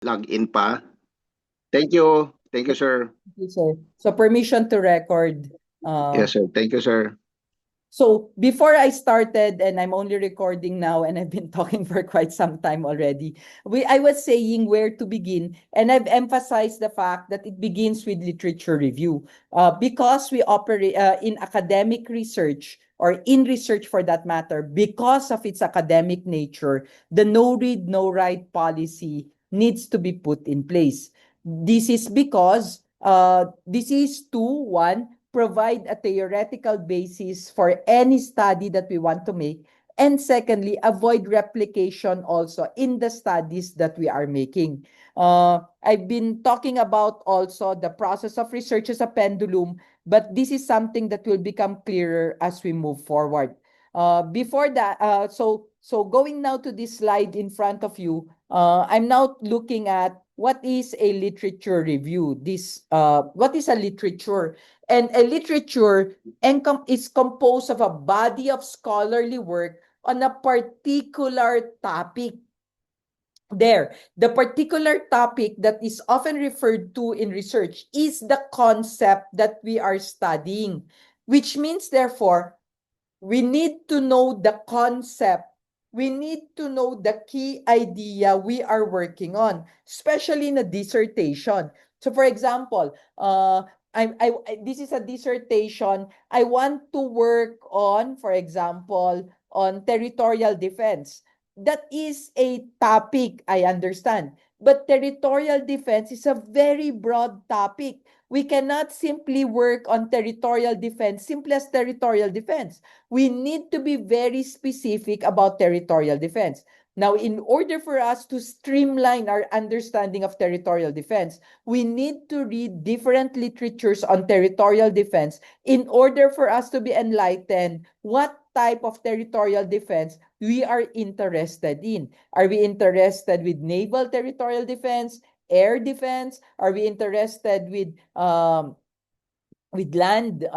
log in pa. Thank you. Thank you, sir. Thank you, sir. So permission to record. Yes, sir. Thank you, sir. So before I started, and I'm only recording now, and I've been talking for quite some time already, I was saying where to begin, and I've emphasized the fact that it begins with literature review. Because we operate in academic research, or in research for that matter, because of its academic nature, the no read, no write policy needs to be put in place. This is because this is to, one, provide a theoretical basis for any study that we want to make. And secondly, avoid replication also in the studies that we are making. I've been talking about also the process of research as a pendulum, but this is something that will become clearer as we move forward. Before that, so going now to this slide in front of you, I'm now looking at what is a literature review. What is a literature? And a literature is composed of a body of scholarly work on a particular topic. The particular topic that is often referred to in research is the concept that we are studying, which means, therefore, we need to know the concept. We need to know the key idea we are working on, especially in a dissertation. So, for example, this is a dissertation. I want to work on, for example, on territorial defense. That is a topic, I understand. But territorial defense is a very broad topic. We cannot simply work on territorial defense, simply as territorial defense. We need to be very specific about territorial defense. Now, in order for us to streamline our understanding of territorial defense, we need to read different literatures on territorial defense in order for us to be enlightened what type of territorial defense we are interested in. Are we interested with naval territorial defense, air defense? Are we interested with land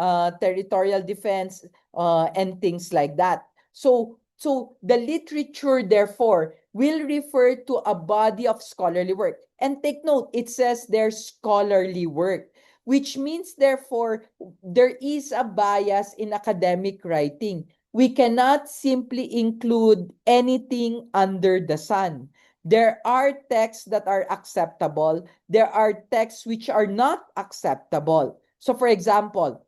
territorial defense and things like that? So the literature, therefore, will refer to a body of scholarly work. And take note, it says there's scholarly work, which means, therefore, there is a bias in academic writing. We cannot simply include anything under the sun. There are texts that are acceptable. There are texts which are not acceptable. So, for example,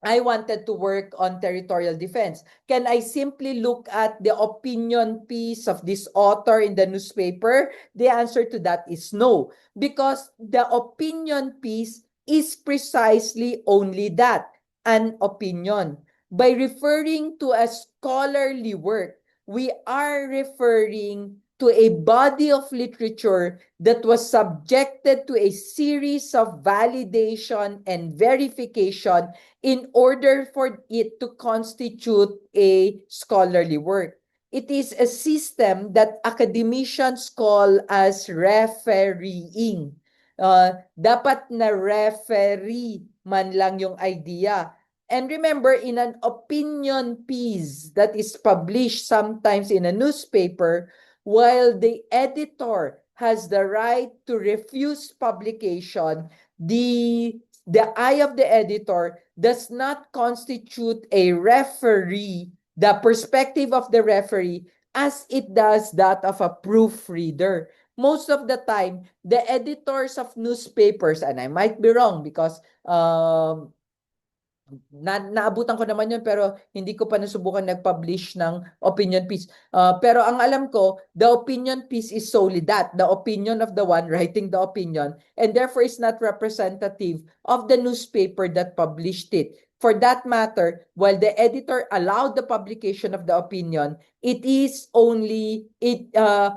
I wanted to work on territorial defense. Can I simply look at the opinion piece of this author in the newspaper? The answer to that is no, because the opinion piece is precisely only that, an opinion. By referring to a scholarly work, we are referring to a body of literature that was subjected to a series of validation and verification in order for it to constitute a scholarly work. It is a system that academicians call as refereeing. Dapat na referee man lang yung idea. And remember, in an opinion piece that is published sometimes in a newspaper, while the editor has the right to refuse publication, the eye of the editor does not constitute a referee, the perspective of the referee, as it does that of a proofreader. Most of the time, the editors of newspapers, and I might be wrong because naabutan ko naman yun, pero hindi ko pa nasubukan nag-publish ng opinion piece. Pero ang alam ko, the opinion piece is solely that, the opinion of the one writing the opinion, and therefore is not representative of the newspaper that published it. For that matter, while the editor allowed the publication of the opinion, it is only, the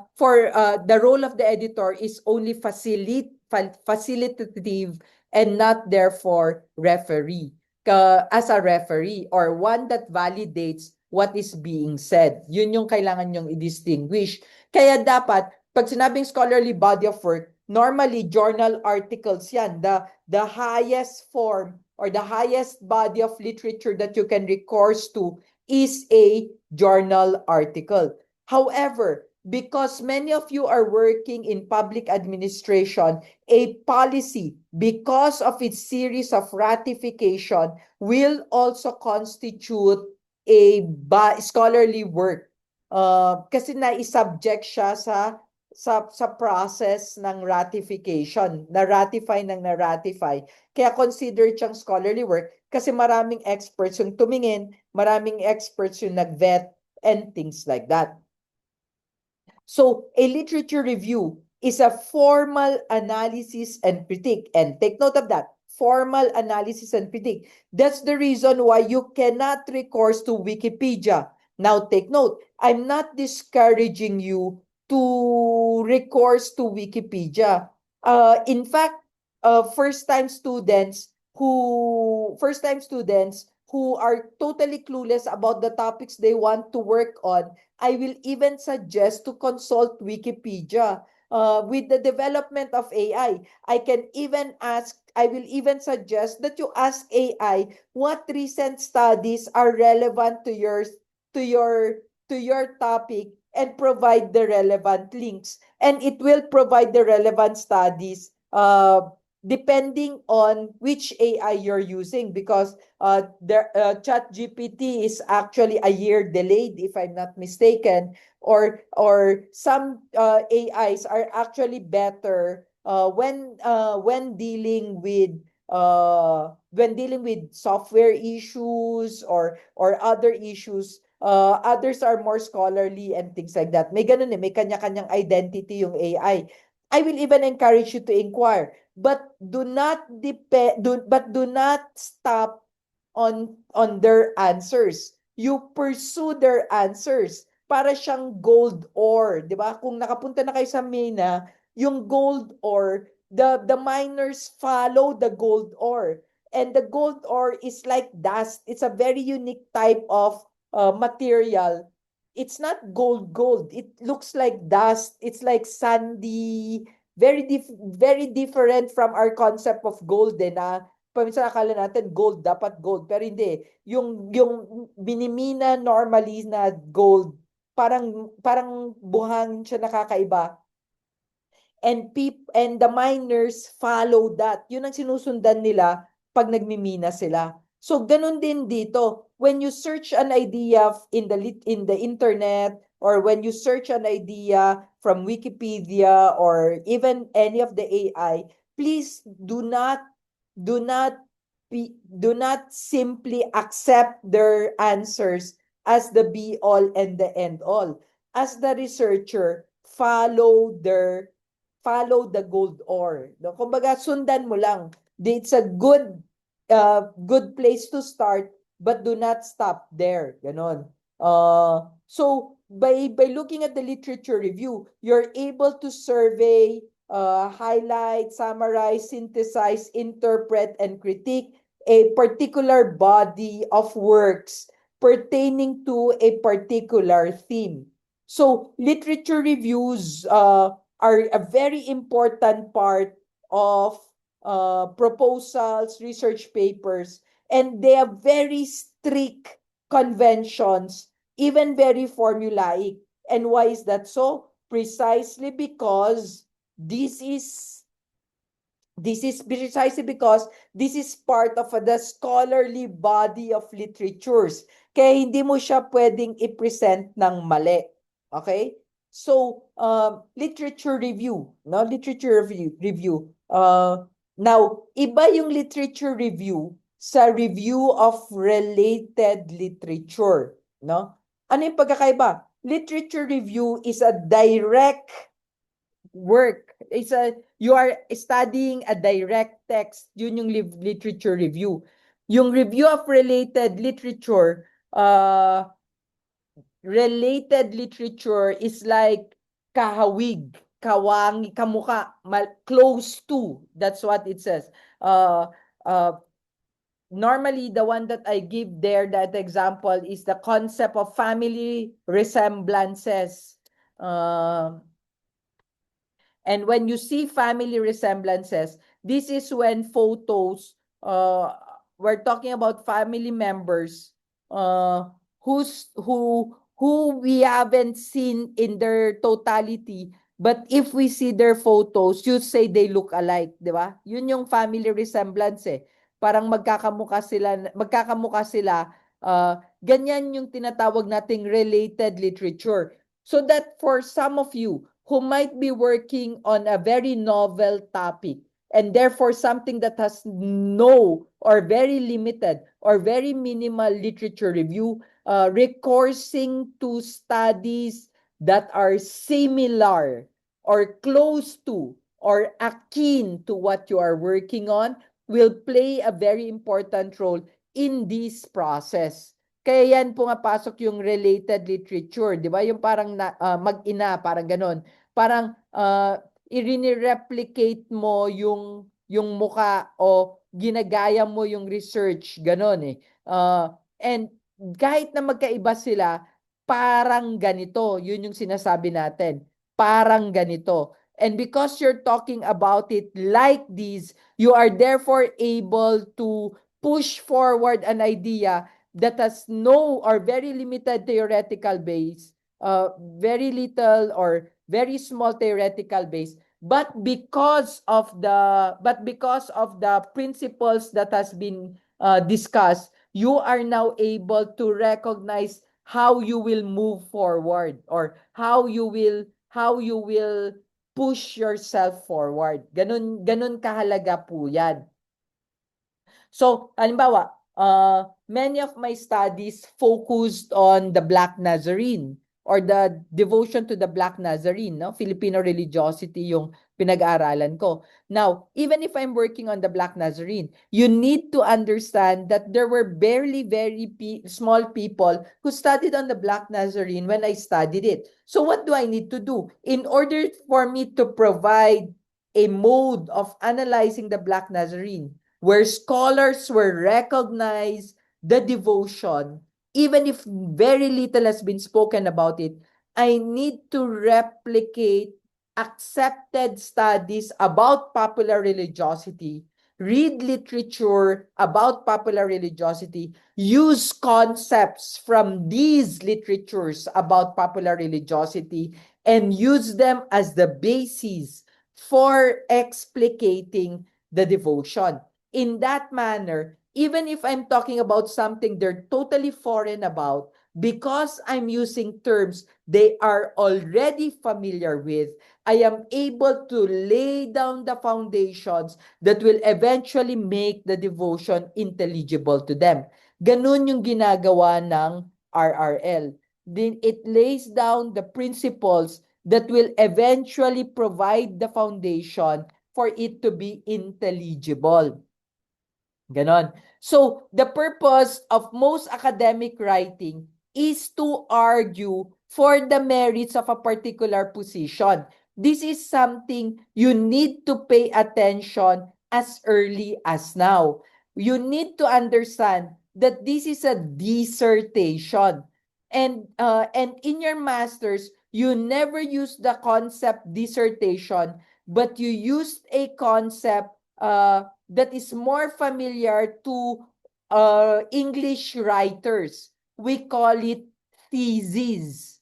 role of the editor is only facilitative and not therefore referee. As a referee or one that validates what is being said. Yun yung kailangan nyong i-distinguish. Kaya dapat, pag sinabing scholarly body of work, normally journal articles yan. The highest form or the highest body of literature that you can recourse to is a journal article. However, because many of you are working in public administration, a policy, because of its series of ratification, will also constitute a scholarly work. Kasi na-subject siya sa process ng ratification, na-ratify. Kaya consider siyang scholarly work kasi maraming experts yung tumingin, maraming experts yung nag-vet, and things like that. So, a literature review is a formal analysis and critique. And take note of that, formal analysis and critique. That's the reason why you cannot recourse to Wikipedia. Now, take note, I'm not discouraging you to recourse to Wikipedia. In fact, first-time students who are totally clueless about the topics they want to work on, I will even suggest to consult Wikipedia. With the development of AI, I will even suggest that you ask AI what recent studies are relevant to your topic and provide the relevant links. And it will provide the relevant studies depending on which AI you're using, because ChatGPT is actually a year delayed, if I'm not mistaken, or some AIs are actually better when dealing with software issues or other issues. Others are more scholarly and things like that. May ganun may kanya-kanyang identity yung AI. I will even encourage you to inquire, but do not stop on their answers. You pursue their answers. Para siyang gold ore, 'di ba? Kung nakapunta na kayo sa mina, yung gold ore, the miners follow the gold ore. And the gold ore is like dust. It's a very unique type of material. It's not gold. It looks like dust. It's like sandy, very different from our concept of gold na paminsan akala natin gold, dapat gold. Pero hindi. Yung binimina normally na gold, parang buhangin siya, nakakaiba. And the miners follow that. Yun ang sinusundan nila pag nagmimina sila. So ganun din dito. When you search an idea in the internet, or when you search an idea from Wikipedia or even any of the AI, please do not simply accept their answers as the be all and the end all. As the researcher, follow the gold ore. No? Kumbaga, sundan mo lang. It's a good place to start, but do not stop there. Ganon. So, by looking at the literature review, you're able to survey, highlight, summarize, synthesize, interpret, and critique a particular body of works pertaining to a particular theme. So, literature reviews are a very important part of proposals, research papers, and they have very strict conventions, even very formulaic. And why is that so? Precisely because this is part of the scholarly body of literatures. Kaya hindi mo siya pwedeng i-present ng mali. Okay? So, literature review, no? Literature review. Now, iba yung literature review sa review of related literature, no? Ano yung pagkakaiba? Literature review is a direct work. You are studying a direct text. Yun yung literature review. Yung review of related literature, is like kahawig, kawangi, kamuka, close to. That's what it says. Normally, the one that I give there, that example, is the concept of family resemblances. And when you see family resemblances, this is when photos, we're talking about family members who who we haven't seen in their totality, but if we see their photos, you say they look alike, di ba? Yun yung family resemblance eh. Parang magkakamukha sila, ganyan yung tinatawag nating related literature. So that for some of you who might be working on a very novel topic, and therefore something that has no or very limited or very minimal literature review, recoursing to studies that are similar or close to or akin to what you are working on will play a very important role in this process. Kaya yan pumapasok yung related literature, di ba? Yung parang mag-ina, parang ganon. Parang i-replicate mo yung muka o ginagaya mo yung research, ganon eh. And kahit na magkaiba sila, parang ganito, yun yung sinasabi natin. Parang ganito. And because you're talking about it like this, you are therefore able to push forward an idea that has no or very limited theoretical base, very little or very small theoretical base, but because of the principles that has been discussed, you are now able to recognize how you will move forward or how you will push yourself forward. Ganun kahalaga po yan. So, halimbawa, many of my studies focused on the Black Nazarene or the devotion to the Black Nazarene, no? Filipino religiosity yung pinag-aaralan ko. Now, even if I'm working on the Black Nazarene, you need to understand that there were barely very small people who studied on the Black Nazarene when I studied it. So what do I need to do? In order for me to provide a mode of analyzing the Black Nazarene, where scholars will recognize the devotion, even if very little has been spoken about it, I need to replicate accepted studies about popular religiosity, read literature about popular religiosity, use concepts from these literatures about popular religiosity, and use them as the basis for explicating the devotion. In that manner, even if I'm talking about something they're totally foreign about, because I'm using terms they are already familiar with, I am able to lay down the foundations that will eventually make the devotion intelligible to them. Ganun yung ginagawa ng RRL. Then it lays down the principles that will eventually provide the foundation for it to be intelligible. Ganon. So, the purpose of most academic writing is to argue for the merits of a particular position. This is something you need to pay attention as early as now. You need to understand that this is a dissertation. And in your master's, you never use the concept dissertation, but you used a concept that is more familiar to English writers. We call it thesis.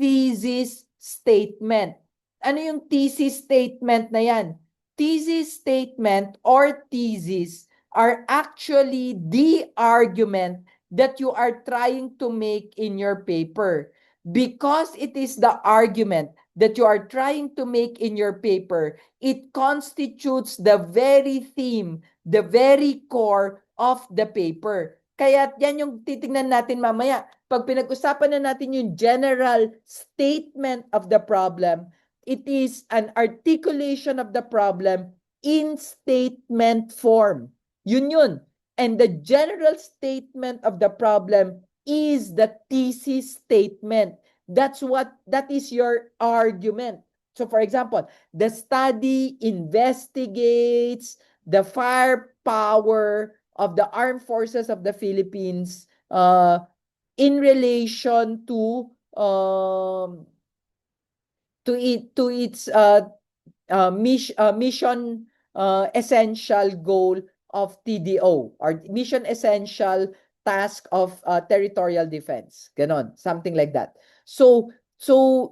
Thesis statement. Ano yung thesis statement na yan? Thesis statement or thesis are actually the argument that you are trying to make in your paper. Because it is the argument that you are trying to make in your paper, it constitutes the very theme, the very core of the paper. Kaya yan yung titingnan natin mamaya. Pag pinag-usapan na natin yung general statement of the problem, it is an articulation of the problem in statement form. Yun. And the general statement of the problem is the thesis statement. That is your argument. So for example, the study investigates the firepower of the armed forces of the Philippines in relation to its mission essential goal of TDO or mission essential task of territorial defense. Ganon, something like that. So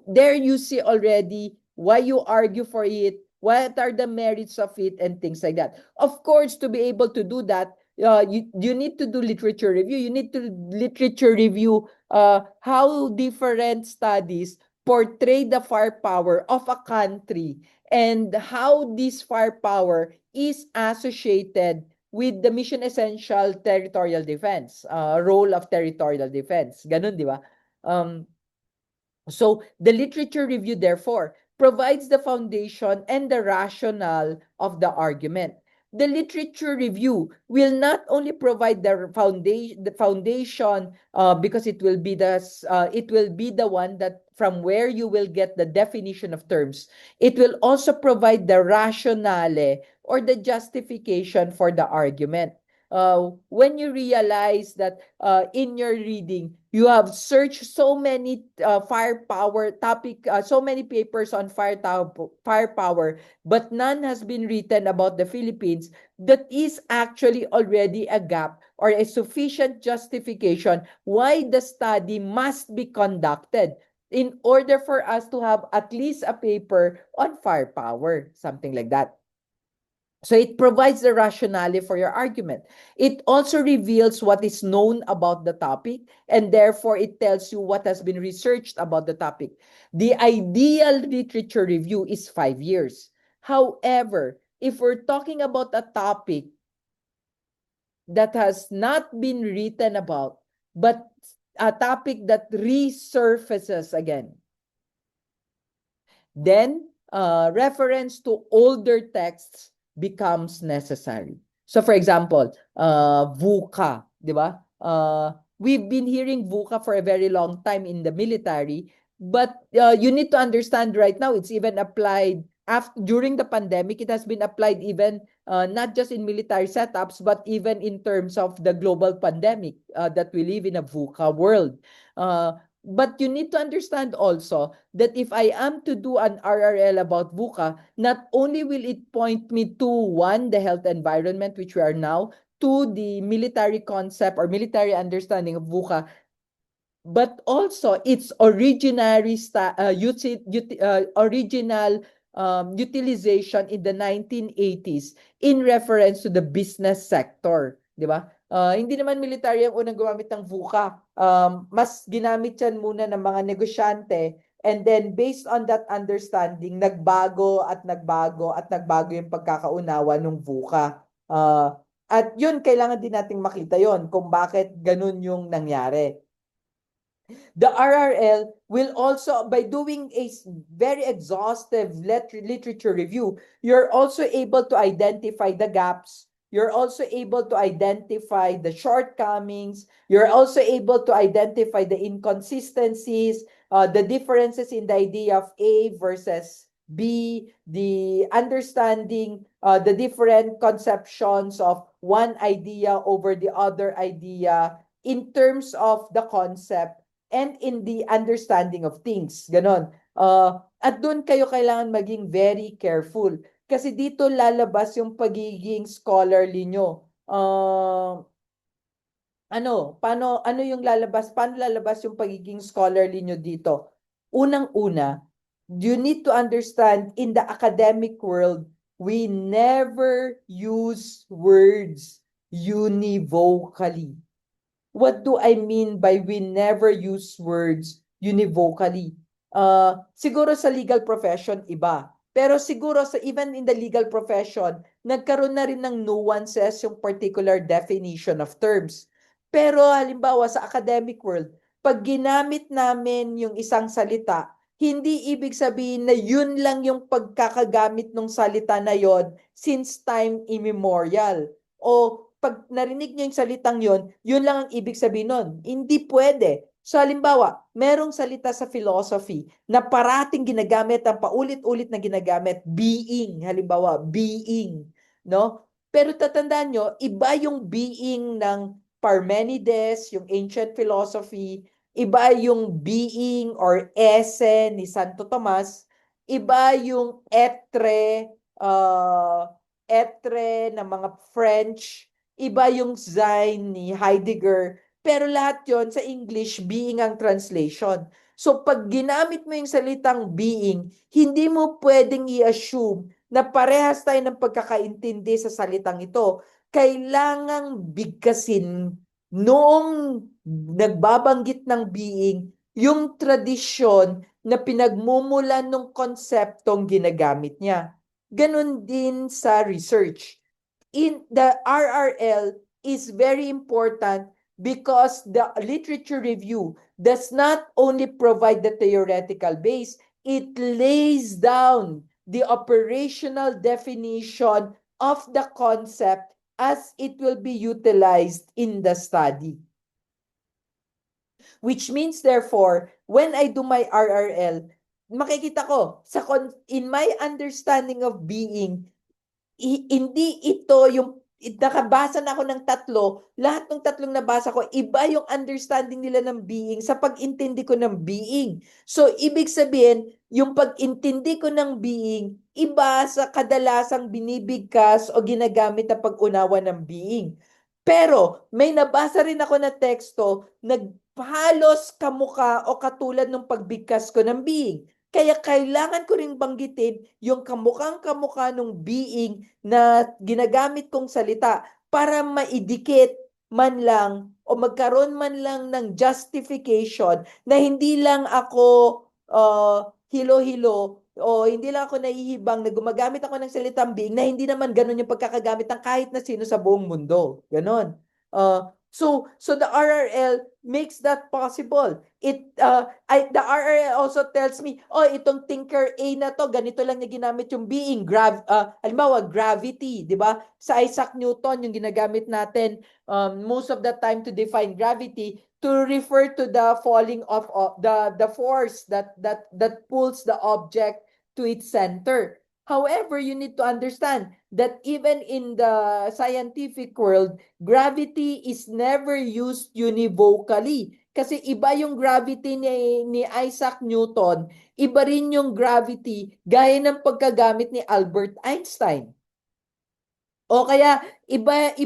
there you see already why you argue for it, what are the merits of it, and things like that. Of course, to be able to do that, you need to do literature review. You need to literature review how different studies portray the firepower of a country and how this firepower is associated with the mission essential territorial defense, role of territorial defense. Ganun, di ba? So the literature review, therefore, provides the foundation and the rationale of the argument. The literature review will not only provide the foundation, because it will be the one that from where you will get the definition of terms. It will also provide the rationale or the justification for the argument. When you realize that in your reading, you have searched so many firepower topic, so many papers on firepower, but none has been written about the Philippines, that is actually already a gap or a sufficient justification why the study must be conducted in order for us to have at least a paper on firepower, something like that. So it provides the rationale for your argument. It also reveals what is known about the topic, and therefore it tells you what has been researched about the topic. The ideal literature review is 5 years. However, if we're talking about a topic that has not been written about, but a topic that resurfaces again, then reference to older texts becomes necessary. So for example, VUCA, di ba? We've been hearing VUCA for a very long time in the military, but you need to understand right now it's even applied during the pandemic. It has been applied even not just in military setups, but even in terms of the global pandemic that we live in a VUCA world. But you need to understand also that if I am to do an RRL about VUCA, not only will it point me to one, the health environment, which we are now, to the military concept or military understanding of VUCA, but also its original utilization in the 1980s in reference to the business sector, di ba? Hindi naman military ang unang gumamit ng VUCA. Mas ginamit yan muna ng mga negosyante, and then based on that understanding, nagbago at nagbago at nagbago yung pagkakaunawa ng VUCA. At yun, kailangan din nating makita yon kung bakit ganun yung nangyari. The RRL will also, by doing a very exhaustive literature review, you're also able to identify the gaps. You're also able to identify the shortcomings. You're also able to identify the inconsistencies, the differences in the idea of A versus B, the understanding, the different conceptions of one idea over the other idea in terms of the concept and in the understanding of things. Ganon. At doon kayo kailangan maging very careful. Kasi dito lalabas yung pagiging scholarly nyo. Paano yung lalabas? Paano lalabas yung pagiging scholarly nyo dito? Unang-una, you need to understand in the academic world, we never use words univocally. What do I mean by we never use words univocally? Siguro sa legal profession, iba. Pero siguro sa even in the legal profession, nagkaroon na rin ng nuances yung particular definition of terms. Pero halimbawa sa academic world, pag ginamit namin yung isang salita, hindi ibig sabihin na yun lang yung pagkakagamit ng salita na yon since time immemorial. O pag narinig nyo yung salitang yun lang ang ibig sabihin nun. Hindi pwede. So halimbawa, merong salita sa philosophy na parating ginagamit, ang paulit-ulit na ginagamit, being. Halimbawa, being. No? Pero tatandaan nyo, iba yung being ng Parmenides, yung ancient philosophy, iba yung being or esse ni Santo Tomas, iba yung etre ng mga French, iba yung Sein ni Heidegger. pero lahat yon sa English, being ang translation. So pag ginamit mo yung salitang being, hindi mo pwedeng i-assume na parehas tayo ng pagkakaintindi sa salitang ito. Kailangang bigkasin noong nagbabanggit ng being yung tradisyon na pinagmumulan ng konseptong ginagamit niya. Ganon din sa research. In the RRL is very important because the literature review does not only provide the theoretical base, it lays down the operational definition of the concept as it will be utilized in the study. Which means, therefore, when I do my RRL, makikita ko, in my understanding of being, hindi ito yung nakabasa na ako ng tatlo, lahat ng tatlong nabasa ko, iba yung understanding nila ng being sa pag-intindi ko ng being. So, ibig sabihin, yung pag-intindi ko ng being, iba sa kadalasang binibigkas o ginagamit na pag-unawa ng being. Pero, may nabasa rin ako na teksto, halos kamuka o katulad ng pagbigkas ko ng being. Kaya kailangan ko ring banggitin yung kamukhang-kamukha ng being na ginagamit kong salita para maidikit man lang o magkaroon man lang ng justification na hindi lang ako hilo-hilo o hindi lang ako nahihibang na gumagamit ako ng salitang being na hindi naman ganun yung pagkakagamit ng kahit na sino sa buong mundo. Ganon. So the RRL makes that possible. The RRL also tells me, oh, itong thinker A na to, ganito lang niya ginamit yung being. Halimbawa, gravity, di ba? Sa Isaac Newton, yung ginagamit natin most of the time to define gravity, to refer to the falling of the force that pulls the object to its center. However, you need to understand that even in the scientific world, gravity is never used univocally. Kasi iba yung gravity ni Isaac Newton, iba rin yung gravity gaya ng pagkagamit ni Albert Einstein. O kaya iba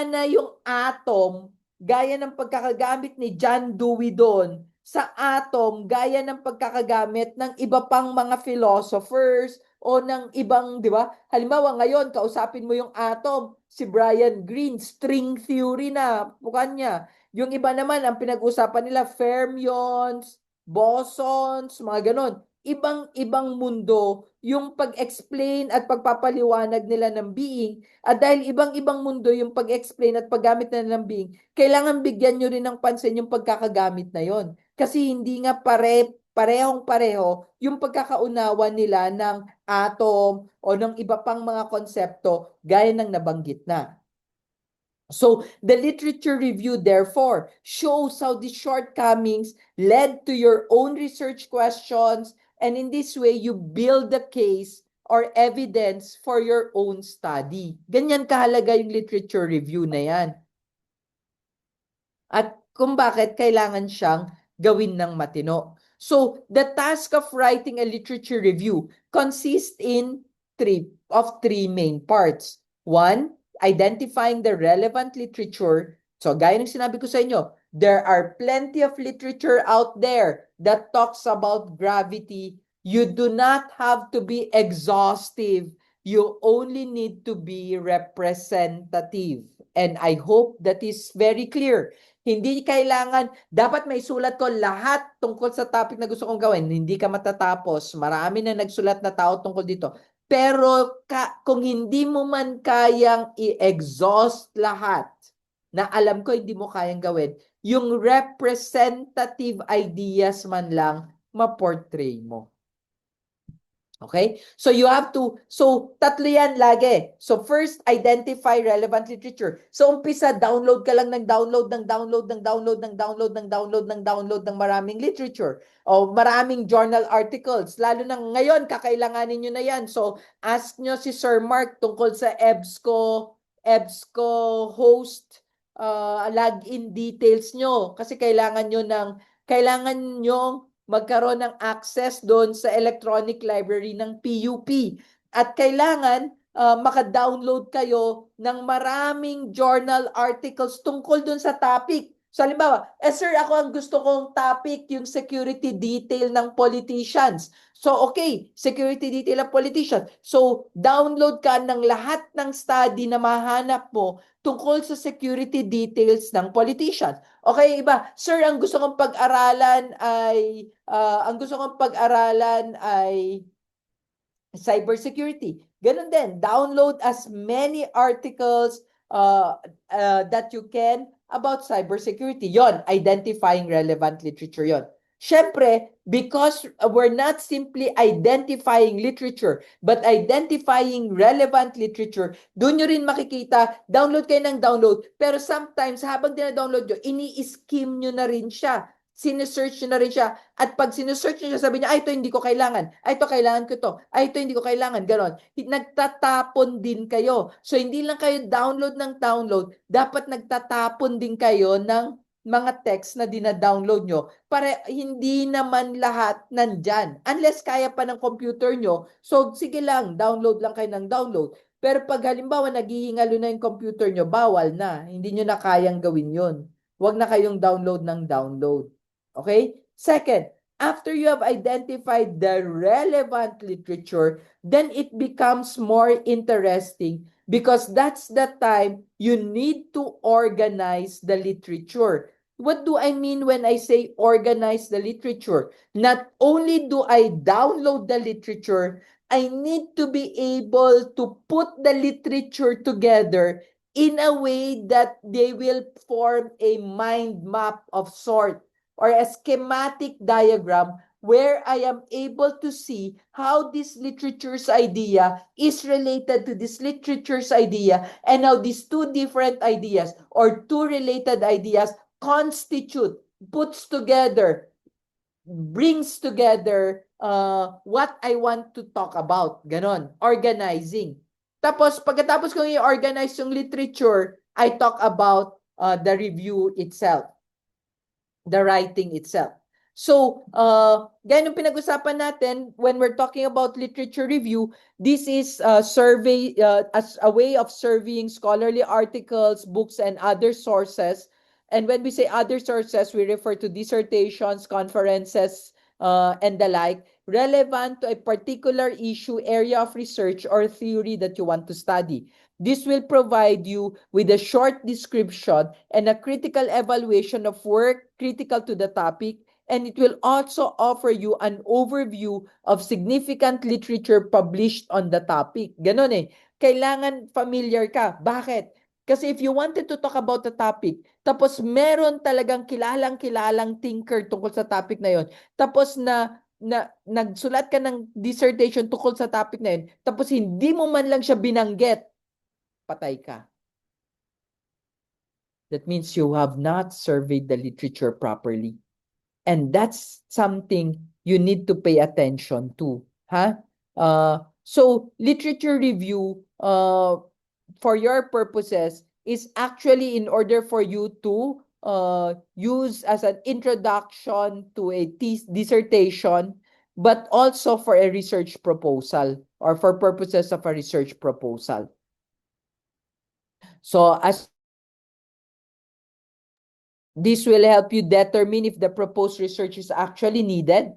na yung atom gaya ng pagkakagamit ni John Dewey doon sa atom gaya ng pagkakagamit ng iba pang mga philosophers o ng ibang, di ba? Halimbawa ngayon, kausapin mo yung atom, si Brian Greene, string theory na, bukan niya. Yung iba naman, ang pinag-usapan nila, fermions, bosons, mga ganon. Ibang mundo yung pag-explain at pagpapaliwanag nila ng being. At dahil ibang-ibang mundo yung pag-explain at paggamit nila ng being, kailangan bigyan nyo rin ng pansin yung pagkakagamit na yon. Kasi hindi nga parehong-pareho yung pagkakaunawa nila ng atom o ng iba pang mga konsepto gaya ng nabanggit na. So the literature review, therefore, shows how the shortcomings led to your own research questions, and in this way, you build the case or evidence for your own study. Ganyan kahalaga yung literature review na yan. At kung bakit kailangan siyang gawin ng matino. So, the task of writing a literature review consists in three main parts. One, identifying the relevant literature. So, gaya ng sinabi ko sa inyo, there are plenty of literature out there that talks about gravity. You do not have to be exhaustive. You only need to be representative. And I hope that is very clear. Hindi kailangan, dapat may sulat ko lahat tungkol sa topic na gusto kong gawin. Hindi ka matatapos. Marami na nagsulat na tao tungkol dito. Pero kung hindi mo man kayang i-exhaust lahat, na alam ko hindi mo kayang gawin, yung representative ideas man lang, ma-portray mo. Okay? So you have to, tatlo yan lagi. So first, identify relevant literature. So umpisa, download ka lang ng download ng maraming literature o maraming journal articles. Lalo na ngayon, kakailanganin nyo na yan. So ask nyo si Sir Mark tungkol sa EBSCO host login details nyo. Kasi kailangan nyo magkaroon ng access doon sa electronic library ng PUP. At kailangan maka-download kayo ng maraming journal articles tungkol dun sa topic. So, halimbawa, sir, ako ang gusto kong topic, yung security detail ng politicians. So, okay, security detail ng politicians. So, download ka ng lahat ng study na mahanap mo tungkol sa security details ng politicians. Okay, iba, sir, ang gusto kong pag-aralan ay cybersecurity. Ganun din, download as many articles that you can about cybersecurity. Yon, identifying relevant literature yon. Siyempre, because we're not simply identifying literature, but identifying relevant literature, doon nyo rin makikita, download kayo ng download, pero sometimes, habang dina-download nyo, ini-skim nyo na rin siya. Sinesearch nyo na rin siya. At pag sinesearch nyo siya, sabi niya, ay, ito hindi ko kailangan. Ay, ito kailangan ko to. Ay, ito hindi ko kailangan. Ganon. Nagtatapon din kayo. So, hindi lang kayo download ng download. Dapat nagtatapon din kayo ng mga text na dina-download nyo para hindi naman lahat nandyan. Unless kaya pa ng computer nyo, so sige lang, download lang kayo ng download. Pero pag halimbawa naghihingalo na yung computer nyo, bawal na. Hindi nyo na kayang gawin yun. Huwag na kayong download ng download. Okay? Second, after you have identified the relevant literature, then it becomes more interesting because that's the time you need to organize the literature. What do I mean when I say organize the literature? Not only do I download the literature, I need to be able to put the literature together in a way that they will form a mind map of sort or a schematic diagram where I am able to see how this literature's idea is related to this literature's idea and how these two different ideas or two related ideas constitute, puts together, brings together what I want to talk about. Ganon, organizing. Tapos, pagkatapos kong i-organize yung literature, I talk about the review itself. The writing itself. So, ganyan yung pinag-usapan natin when we're talking about literature review, this is survey as a way of surveying scholarly articles, books, and other sources. And when we say other sources, we refer to dissertations, conferences, and the like, relevant to a particular issue, area of research, or theory that you want to study. This will provide you with a short description and a critical evaluation of work critical to the topic, and it will also offer you an overview of significant literature published on the topic. Ganon eh. Kailangan familiar ka. Bakit? Kasi if you wanted to talk about the topic, tapos meron talagang kilalang thinker tungkol sa topic na yon, tapos nagsulat ka ng dissertation tungkol sa topic na yun, tapos hindi mo man lang siya binanggit, patay ka. That means you have not surveyed the literature properly. And that's something you need to pay attention to. Huh? So literature review for your purposes is actually in order for you to use as an introduction to a dissertation, but also for a research proposal or for purposes of a research proposal. So as this will help you determine if the proposed research is actually needed.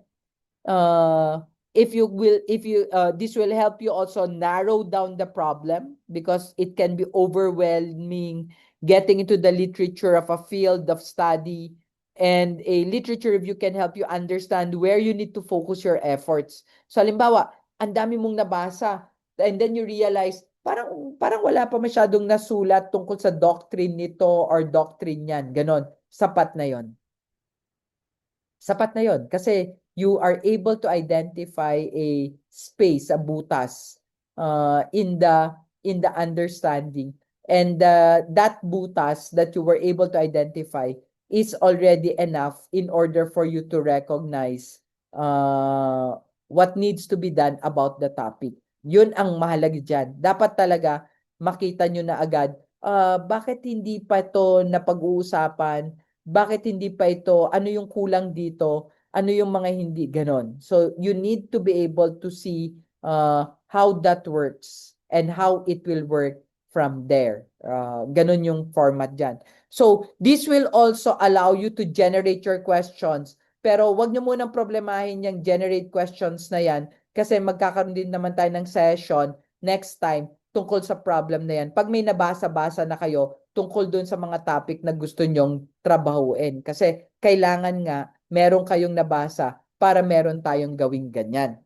This will help you also narrow down the problem because it can be overwhelming getting into the literature of a field of study, and a literature review can help you understand where you need to focus your efforts. So halimbawa, ang dami mong nabasa and then you realize parang wala pa masyadong nasulat tungkol sa doctrine nito or doctrine yan. Ganon. Sapat na yon. Sapat na yon kasi you are able to identify a space, a butas in the understanding, and that butas that you were able to identify is already enough in order for you to recognize what needs to be done about the topic. Yun ang mahalaga dyan. Dapat talaga makita nyo na agad, bakit hindi pa ito napag-uusapan? Bakit hindi pa ito? Ano yung kulang dito? Ano yung mga hindi? Ganon. So you need to be able to see how that works. and how it will work from there. Ganun yung format dyan. So, this will also allow you to generate your questions. Pero wag nyo munang problemahin yung generate questions na yan kasi magkakaroon din naman tayo ng session next time tungkol sa problem na yan. Pag may nabasa-basa na kayo tungkol dun sa mga topic na gusto nyong trabahuin. Kasi kailangan nga meron kayong nabasa para meron tayong gawing ganyan.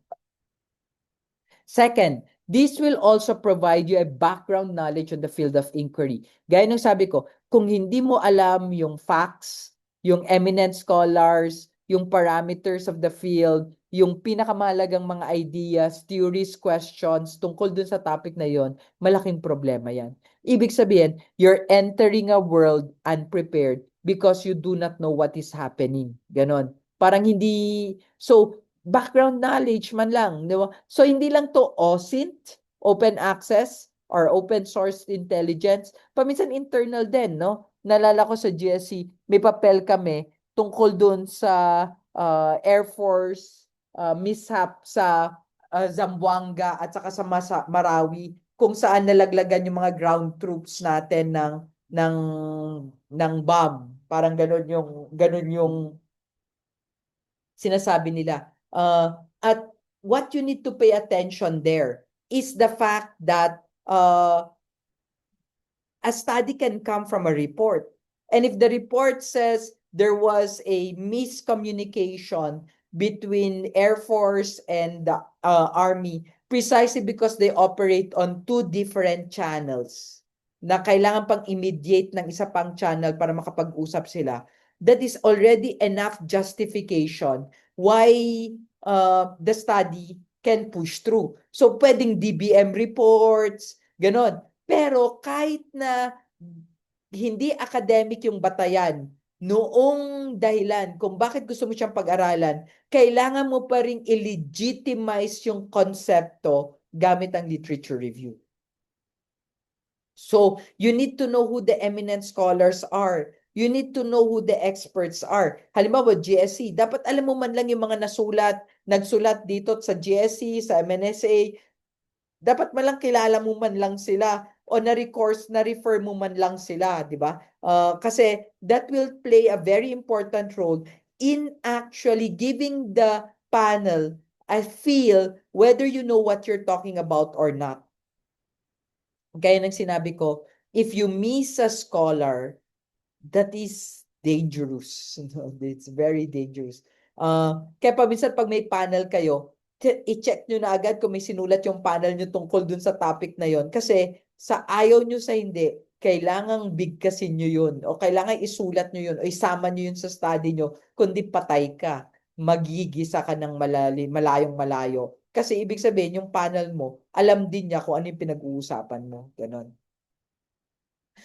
Second, this will also provide you a background knowledge on the field of inquiry. Gaya ng sabi ko, kung hindi mo alam yung facts, yung eminent scholars, yung parameters of the field, yung pinakamahalagang mga ideas, theories, questions tungkol dun sa topic na yon, malaking problema yan. Ibig sabihin, you're entering a world unprepared because you do not know what is happening. Ganon. Parang hindi, so background knowledge man lang, di ba? So hindi lang to OSINT, open access or open source intelligence, paminsan internal din, no? Nalala ko sa GSC, may papel kami tungkol dun sa Air Force mishap sa Zamboanga at saka sa Marawi, kung saan nalaglagan yung mga ground troops natin ng bomb. Parang ganun yung sinasabi nila. At what you need to pay attention there is the fact that a study can come from a report. And if the report says there was a miscommunication between Air Force and the Army, precisely because they operate on two different channels, na kailangan pang immediate ng isa pang channel para makapag-usap sila, that is already enough justification why the study can push through. So, pwedeng DBM reports, ganon. Pero kahit na hindi academic yung batayan, noong dahilan kung bakit gusto mo siyang pag-aralan, kailangan mo pa ring i-legitimize yung konsepto gamit ang literature review. So, you need to know who the eminent scholars are. You need to know who the experts are. Halimbawa, GSC, dapat alam mo man lang yung mga nagsulat dito sa GSC, sa MNSA, dapat man lang kilala mo man lang sila o na-refer mo man lang sila, di ba? Kasi that will play a very important role in actually giving the panel a feel whether you know what you're talking about or not. Gaya ng sinabi ko, if you miss a scholar, that is dangerous. It's very dangerous. Kaya paminsan pag may panel kayo, i-check nyo na agad kung may sinulat yung panel nyo tungkol dun sa topic na yon. Kasi sa ayaw nyo sa hindi, kailangang bigkasin nyo yun o kailangan isulat nyo yun o isama nyo yun sa study nyo, kundi patay ka. Magigisa ka ng malayong malayo. Kasi ibig sabihin, yung panel mo, alam din niya kung ano yung pinag-uusapan mo. Ganon.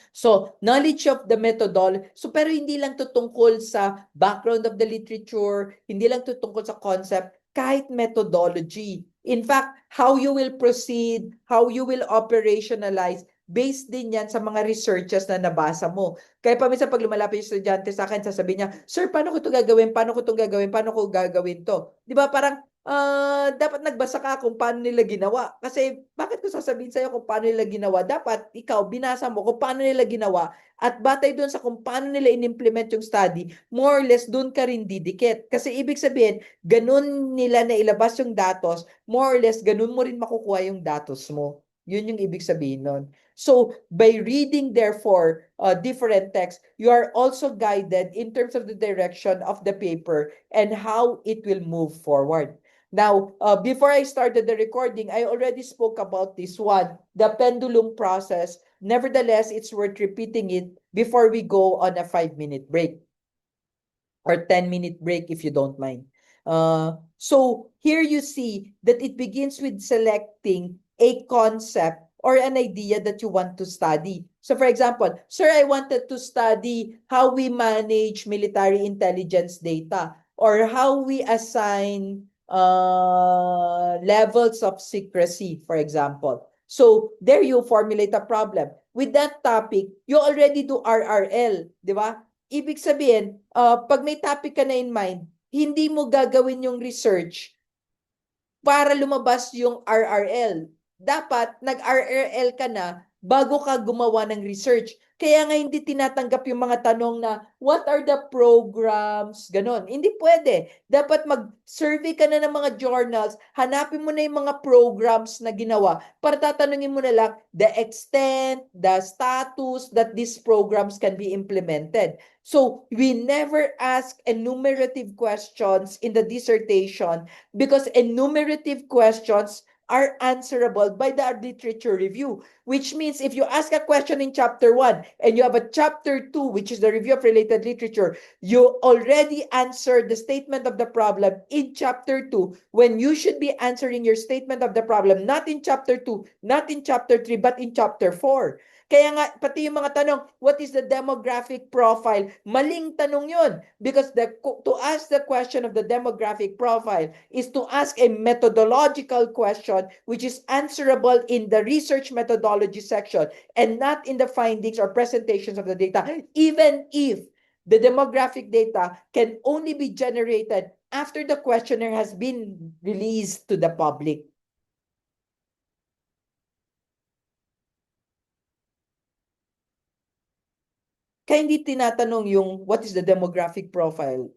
So, knowledge of the methodology. So, pero hindi lang to tungkol sa background of the literature, hindi lang to tungkol sa concept, kahit methodology. In fact, how you will proceed, how you will operationalize, based din yan sa mga researches na nabasa mo. Kaya paminsan pag lumalapit yung estudyante sa akin, sasabihin niya, Sir, paano ko ito gagawin? Paano ko ito gagawin? Paano ko gagawin to? Di ba parang, dapat nagbasa ka kung paano nila ginawa. Kasi bakit ko sasabihin sa'yo kung paano nila ginawa? Dapat ikaw, binasa mo kung paano nila ginawa at batay doon sa kung paano nila in-implement yung study, more or less doon ka rin didikit. Kasi ibig sabihin, ganun nila na ilabas yung datos, more or less ganun mo rin makukuha yung datos mo. Yun yung ibig sabihin nun. So, by reading, therefore, different texts, you are also guided in terms of the direction of the paper and how it will move forward. Now, before I started the recording, I already spoke about this one, the pendulum process. Nevertheless, it's worth repeating it before we go on a 5-minute break or 10-minute break if you don't mind. So here you see that it begins with selecting a concept or an idea that you want to study. So for example, Sir, I wanted to study how we manage military intelligence data or how we assign levels of secrecy, for example. So there you formulate a problem. With that topic, you already do RRL, di ba? Ibig sabihin, pag may topic ka na in mind, hindi mo gagawin yung research para lumabas yung RRL. dapat nag-RRL ka na bago ka gumawa ng research. Kaya nga hindi tinatanggap yung mga tanong na, what are the programs? Ganon. Hindi pwede. Dapat mag-survey ka na ng mga journals, hanapin mo na yung mga programs na ginawa para tatanungin mo na lang the extent, the status that these programs can be implemented. So, we never ask enumerative questions in the dissertation because enumerative questions are answerable by the literature review, which means if you ask a question in chapter 1 and you have a chapter 2, which is the review of related literature, you already answered the statement of the problem in chapter 2 when you should be answering your statement of the problem not in chapter 2, not in chapter 3, but in chapter 4. Kaya nga, pati yung mga tanong, what is the demographic profile? Maling tanong yun. Because to ask the question of the demographic profile is to ask a methodological question which is answerable in the research methodology section and not in the findings or presentations of the data, even if the demographic data can only be generated after the questionnaire has been released to the public. Kaya hindi tinatanong yung what is the demographic profile.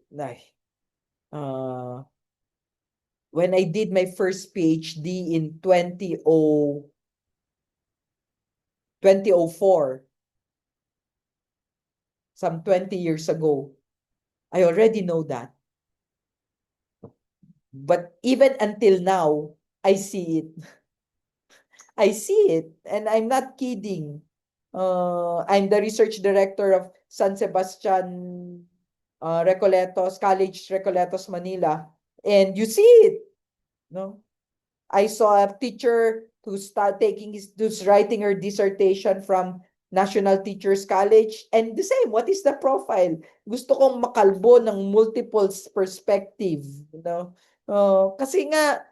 When I did my first PhD in 2004, some 20 years ago, I already know that. But even until now, I see it. I see it, and I'm not kidding. I'm the research director of San Sebastian Recoletos, College Recoletos, Manila, and you see it. No, I saw a teacher who's writing her dissertation from National Teachers College, and the same. What is the profile? Gusto kong makalbo ng multiple perspective. Kasi nga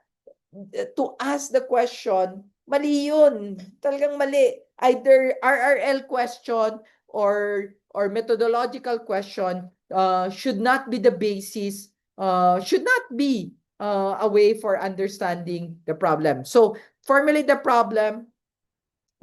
to ask the question, mali yun. Talagang mali. Either RRL question or methodological question should not be the basis, should not be a way for understanding the problem. So, formulate the problem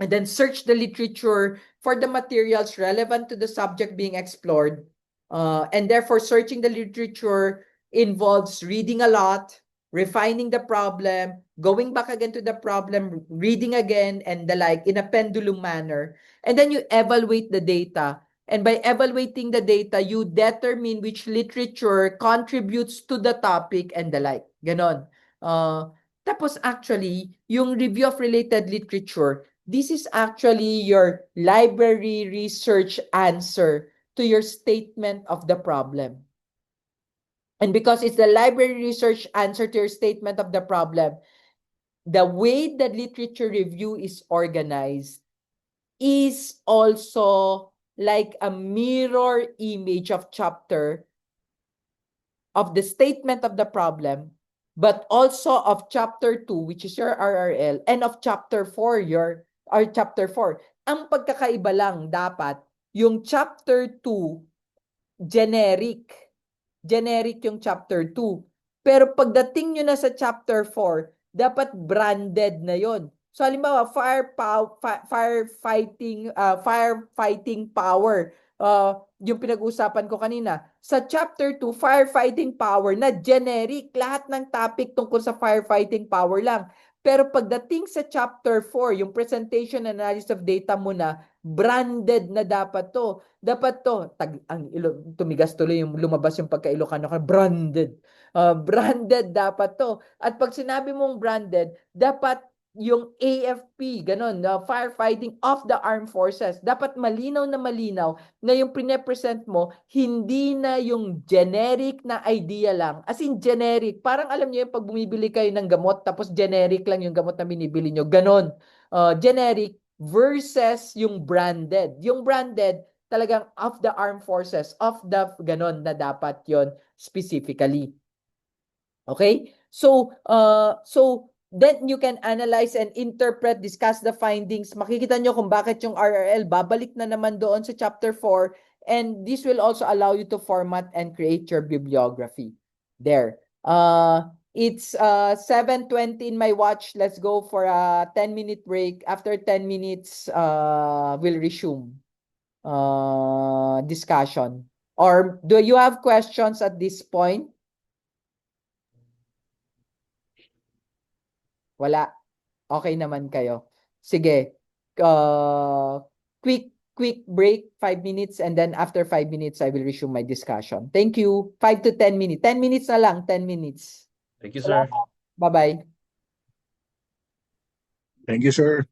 and then search the literature for the materials relevant to the subject being explored. And therefore, searching the literature involves reading a lot, refining the problem, going back again to the problem, reading again, and the like in a pendulum manner. And then you evaluate the data. And by evaluating the data, you determine which literature contributes to the topic and the like. Ganon. Tapos actually, yung review of related literature, this is actually your library research answer to your statement of the problem. And because it's the library research answer to your statement of the problem, the way the literature review is organized is also like a mirror image of chapter of the statement of the problem, but also of chapter 2, which is your RRL, and of chapter 4, chapter 4. Ang pagkakaiba lang dapat, yung chapter 2, generic yung chapter 2. Pero pagdating nyo na sa chapter 4, dapat branded na yon. So halimbawa, firefighting power. Yung pinag-usapan ko kanina. Sa chapter 2, firefighting power na generic. Lahat ng topic tungkol sa firefighting power lang. Pero pagdating sa chapter 4, yung presentation and analysis of data mo na, branded na dapat to. Dapat to, tumigas tuloy yung lumabas yung pagka-Ilocano, branded. Branded dapat to. At pag sinabi mong branded, dapat yung AFP, ganun, firefighting of the armed forces. Dapat malinaw na yung pine-present mo, hindi na yung generic na idea lang. As in generic, parang alam niyo yung pag bumibili kayo ng gamot, tapos generic lang yung gamot na binibili nyo. Ganon. Generic versus yung branded. Yung branded, talagang of the armed forces, of the ganon na dapat yon specifically. Okay? So then you can analyze and interpret, discuss the findings. Makikita nyo kung bakit yung RRL babalik na naman doon sa chapter 4, and this will also allow you to format and create your bibliography there. It's 7:20 in my watch. Let's go for a 10-minute break. After 10 minutes, we'll resume discussion. Or do you have questions at this point? Wala. Okay naman kayo. Sige. Quick break, 5 minutes, and then after 5 minutes, I will resume my discussion. Thank you. 5 to 10 minutes. 10 minutes na lang. 10 minutes. Thank you, sir. Bye-bye. Thank you, sir.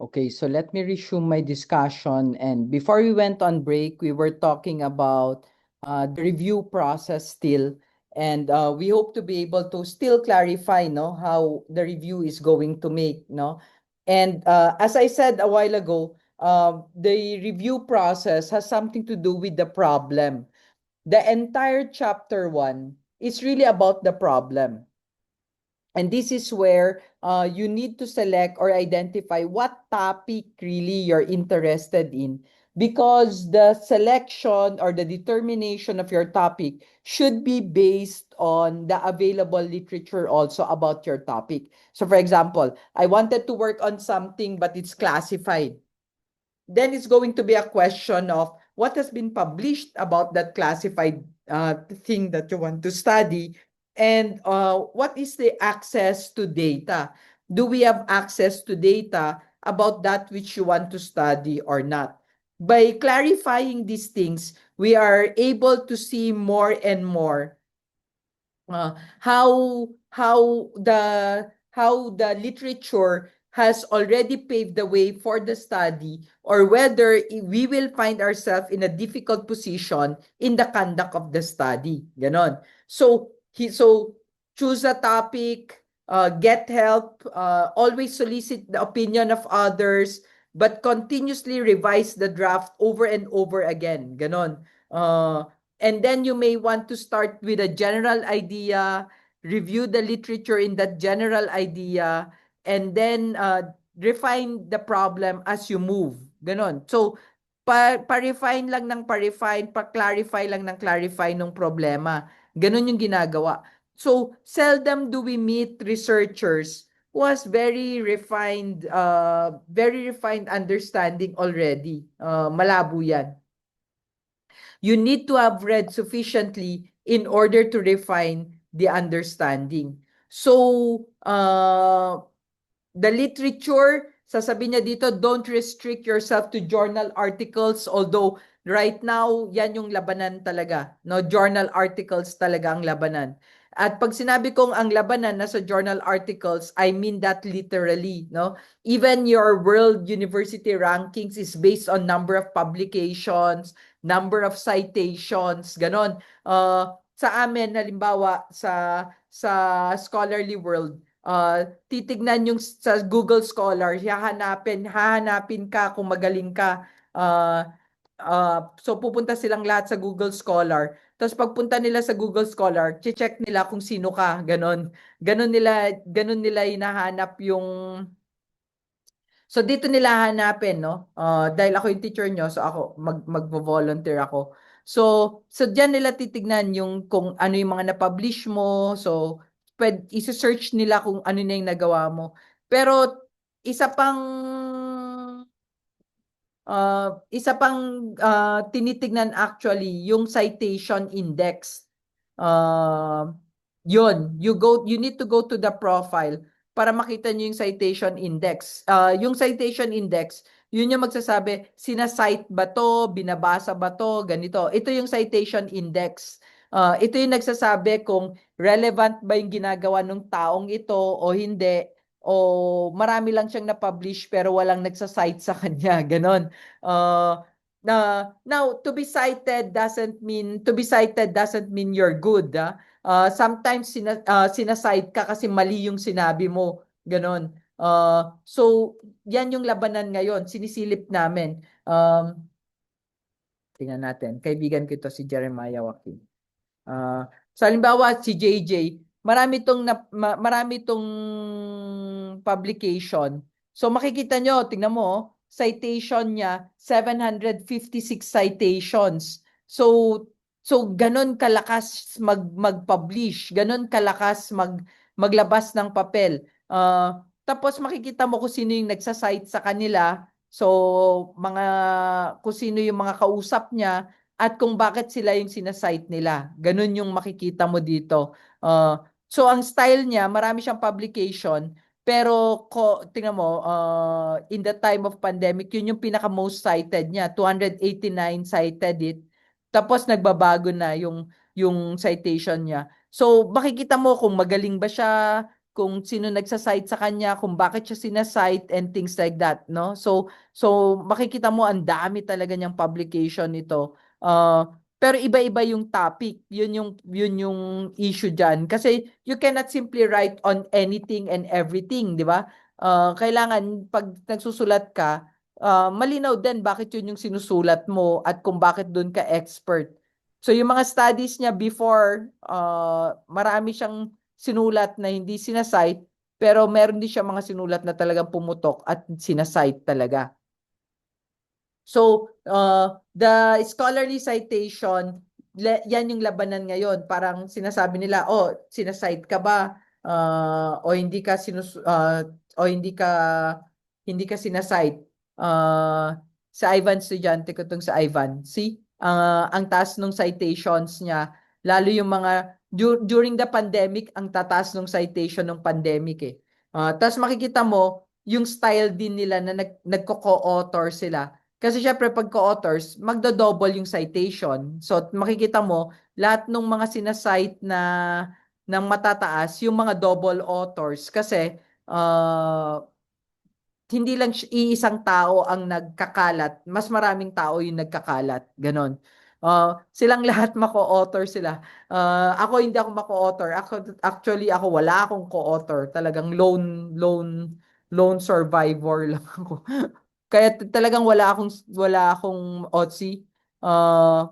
Okay, so let me resume my discussion. And before we went on break, we were talking about the review process still. And we hope to be able to still clarify, no, how the review is going to make, no. And as I said a while ago, the review process has something to do with the problem. The entire chapter 1 is really about the problem. And this is where you need to select or identify what topic really you're interested in, because the selection or the determination of your topic should be based on the available literature also about your topic. So for example, I wanted to work on something but it's classified. Then it's going to be a question of what has been published about that classified thing that you want to study, and what is the access to data. Do we have access to data about that which you want to study or not? By clarifying these things, we are able to see more and more how the literature has already paved the way for the study, or whether we will find ourselves in a difficult position in the conduct of the study. Ganon. So choose a topic, get help, always solicit the opinion of others, but continuously revise the draft over and over again. Ganon. And then you may want to start with a general idea, review the literature in that general idea, and then refine the problem as you move. Ganon. So, pa-refine lang ng pa-refine, pa-clarify lang ng clarify ng problema. Ganon yung ginagawa. So, seldom do we meet researchers who has very refined understanding already. Malabo yan. You need to have read sufficiently in order to refine the understanding. So, the literature, sasabihin niya dito, don't restrict yourself to journal articles, although right now, yan yung labanan talaga. No, journal articles talaga ang labanan. At pag sinabi kong ang labanan nasa journal articles, I mean that literally, no? Even your world university rankings is based on number of publications, number of citations, ganon. Sa amin, halimbawa, sa scholarly world, titignan yung sa Google Scholar, hahanapin ka kung magaling ka. So pupunta silang lahat sa Google Scholar. Tapos pagpunta nila sa Google Scholar, check nila kung sino ka, ganon. Ganon nila hinahanap yung. So dito nila hanapin, no? Dahil ako yung teacher nyo, so ako magvo-volunteer ako. So diyan nila titignan yung kung ano yung mga na-publish mo. So i-search nila kung ano na yung nagawa mo. Pero isa pang tinitignan actually yung citation index. Yun, you need to go to the profile para makita nyo yung citation index. Yung citation index, yun yung magsasabi, sinasite ba to, binabasa ba to, ganito. Ito yung citation index. Ito yung nagsasabi kung relevant ba yung ginagawa ng taong ito o hindi, o marami lang siyang na-publish pero walang nagsasite sa kanya, ganon. Now, to be cited doesn't mean you're good. Sometimes sinasite ka kasi mali yung sinabi mo, ganon. So yan yung labanan ngayon, sinisilip namin. Tingnan natin, kaibigan ko ito si Jeremiah Joaquin. So halimbawa si JJ, marami tong publication. So makikita nyo, tingnan mo, citation niya 756 citations. So ganon kalakas mag-publish, ganon kalakas maglabas ng papel. Tapos makikita mo kung sino yung nagsa-cite sa kanila. So kung sino yung mga kausap niya, at kung bakit sila yung sinasite nila. Ganun yung makikita mo dito. So ang style niya, marami siyang publication, pero tingnan mo, in the time of pandemic, yun yung pinaka-most cited niya. 289 cited it. Tapos nagbabago na yung citation niya. So makikita mo kung magaling ba siya, kung sino nagsasite sa kanya, kung bakit siya sinasite and things like that, no? So makikita mo ang dami talaga niyang publication nito. Pero iba-iba yung topic. Yun yung issue diyan kasi you cannot simply write on anything and everything, di ba? Kailangan pag nagsusulat ka, malinaw din bakit yun yung sinusulat mo at kung bakit doon ka expert. So yung mga studies niya before, marami siyang sinulat na hindi sinasite, pero meron din siya mga sinulat na talagang pumutok at sinasite talaga. So, the scholarly citation, yan yung labanan ngayon. Parang sinasabi nila, oh, sinasite ka ba? O hindi ka o hindi ka sinasite. Sa Ivan estudyante ko tong sa Ivan. See? Ang taas ng citations niya, lalo yung mga during the pandemic, ang tataas ng citation ng pandemic eh. Tapos makikita mo yung style din nila na nagko-co-author sila. Kasi syempre pag co-authors, magdo-double yung citation. So makikita mo lahat ng mga sinasite na ng matataas, yung mga double authors kasi hindi lang iisang tao ang nagkakalat, mas maraming tao yung nagkakalat, ganon. Silang lahat mako-author sila. Ako hindi ako mako-author. Actually ako wala akong co-author. Talagang lone survivor lang ako. Kaya talagang wala akong OTC.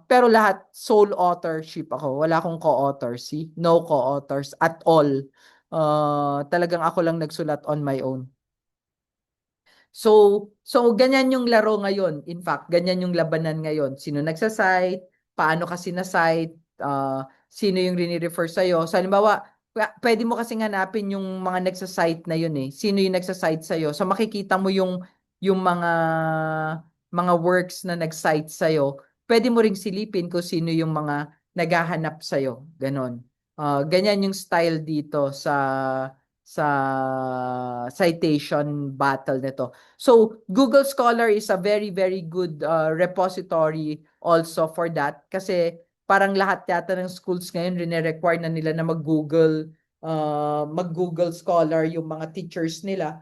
Pero lahat sole authorship ako. Wala akong co-author. See? No co-authors at all. Talagang ako lang nagsulat on my own. So ganyan yung laro ngayon. In fact, ganyan yung labanan ngayon. Sino nagsasite, paano ka sinasite, sino yung rini-refer sa'yo. So, halimbawa, pwede mo kasing hanapin yung mga nagsasite na yun eh. Sino yung nagsasite sa'yo. So, makikita mo yung mga works na nag-cite sa'yo. Pwede mo ring silipin kung sino yung mga naghahanap sa'yo. Ganon. Ganyan yung style dito sa citation battle nito. So Google Scholar is a very very good repository also for that kasi parang lahat yata ng schools ngayon rine-require na nila na mag-Google Scholar yung mga teachers nila.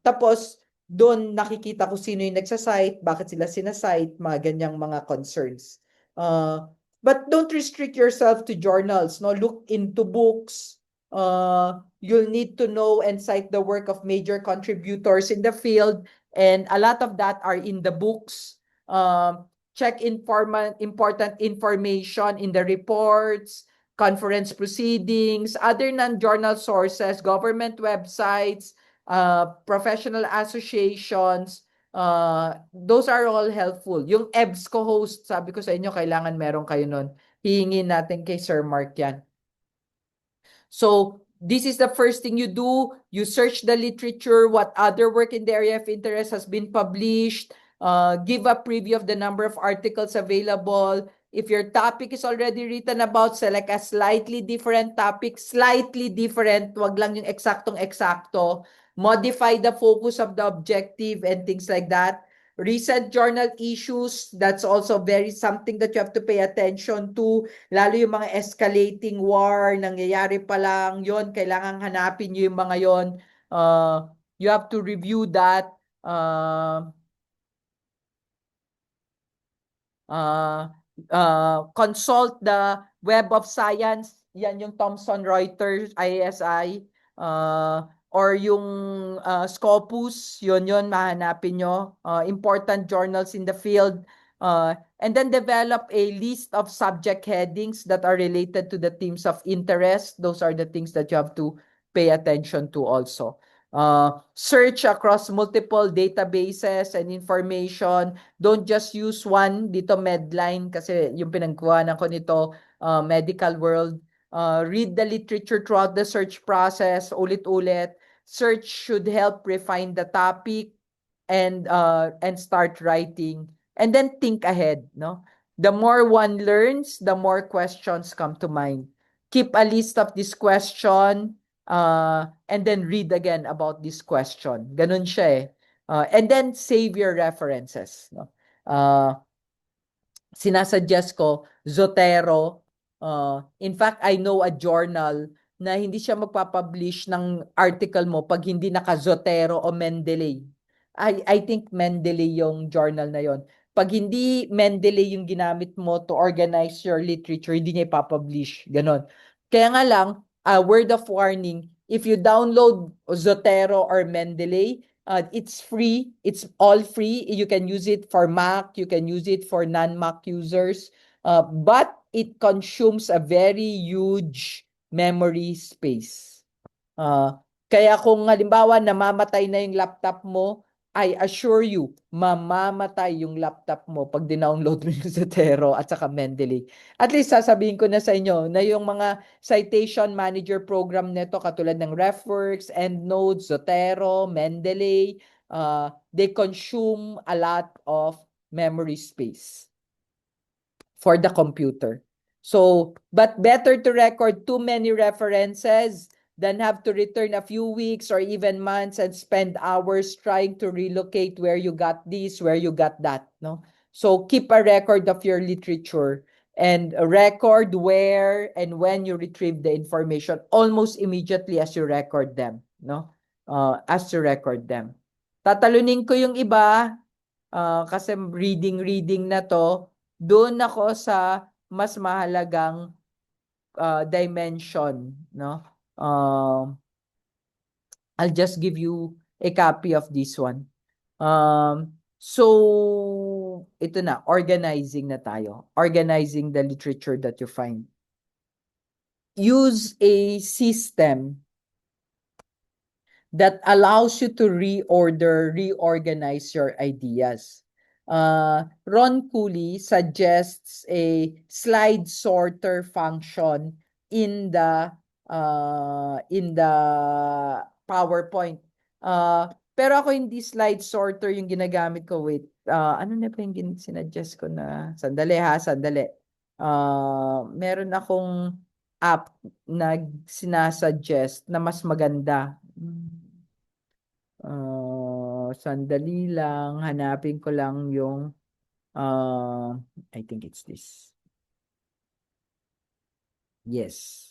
Tapos doon nakikita ko sino yung nagsasite, bakit sila sinasite, mga ganyang mga concerns. But don't restrict yourself to journals, no? Look into books. You'll need to know and cite the work of major contributors in the field, and a lot of that are in the books. Check important information in the reports, conference proceedings, other non-journal sources, government websites, professional associations. Those are all helpful. Yung EBSCO host, sabi ko sa inyo, kailangan meron kayo nun. Hihingin natin kay Sir Mark yan. So this is the first thing you do. You search the literature, what other work in the area of interest has been published, give a preview of the number of articles available. If your topic is already written about, select a slightly different topic, slightly different, wag lang yung eksaktong-eksakto. Modify the focus of the objective and things like that. Recent journal issues, that's also very something that you have to pay attention to. Lalo yung mga escalating war, nangyayari pa lang, yon kailangan hanapin nyo yung mga yon. You have to review that. Consult the Web of Science, yan yung Thomson Reuters, ISI, or yung Scopus, yun mahanapin nyo. Important journals in the field. And then develop a list of subject headings that are related to the themes of interest. Those are the things that you have to pay attention to also. Search across multiple databases and information. Don't just use one, dito Medline, kasi yung pinagkuhanan ko nito, Medical World. Read the literature throughout the search process, ulit-ulit. Search should help refine the topic and start writing. And then think ahead, no? The more one learns, the more questions come to mind. Keep a list of this question, and then read again about this question. Ganun siya eh. And then save your references, no? Sinasuggest ko Zotero. In fact, I know a journal na hindi siya magpapublish ng article mo pag hindi naka-Zotero o Mendeley. I think Mendeley yung journal na yon. Pag hindi Mendeley yung ginamit mo to organize your literature, hindi niya ipapublish. Ganon. Kaya nga lang, word of warning, if you download Zotero or Mendeley, it's free. It's all free. You can use it for Mac. You can use it for non-Mac users. But it consumes a very huge memory space. Kaya kung halimbawa namamatay na yung laptop mo, I assure you, mamamatay yung laptop mo pag dinownload mo yung Zotero at saka Mendeley. At least sasabihin ko na sa inyo na yung mga citation manager program nito katulad ng RefWorks, EndNote, Zotero, Mendeley, they consume a lot of memory space for the computer. So, but better to record too many references than have to return a few weeks or even months and spend hours trying to relocate where you got this, where you got that, no? So, keep a record of your literature and record where and when you retrieve the information almost immediately as you record them, no? As you record them. Tatalunin ko yung iba kasi reading na to. Doon ako sa mas mahalagang dimension, no? I'll just give you a copy of this one. So ito na, organizing na tayo. Organizing the literature that you find. Use a system that allows you to reorganize your ideas. Ron Cooley suggests a slide sorter function in the PowerPoint. Pero ako hindi slide sorter yung ginagamit ko. Wait, ano na pa yung sinuggest ko na? Sandali. Meron akong app na sinasuggest na mas maganda. Sandali lang, hanapin ko lang yung I think it's this. Yes,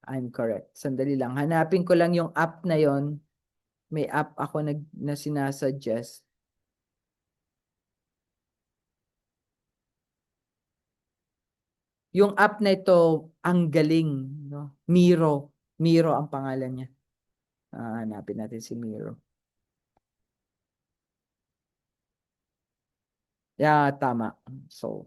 I'm correct. Sandali lang, hanapin ko lang yung app na yon. May app ako na sinasuggest. Yung app na ito, ang galing, no? Miro. Miro ang pangalan niya. Hanapin natin si Miro. Yeah, tama. So,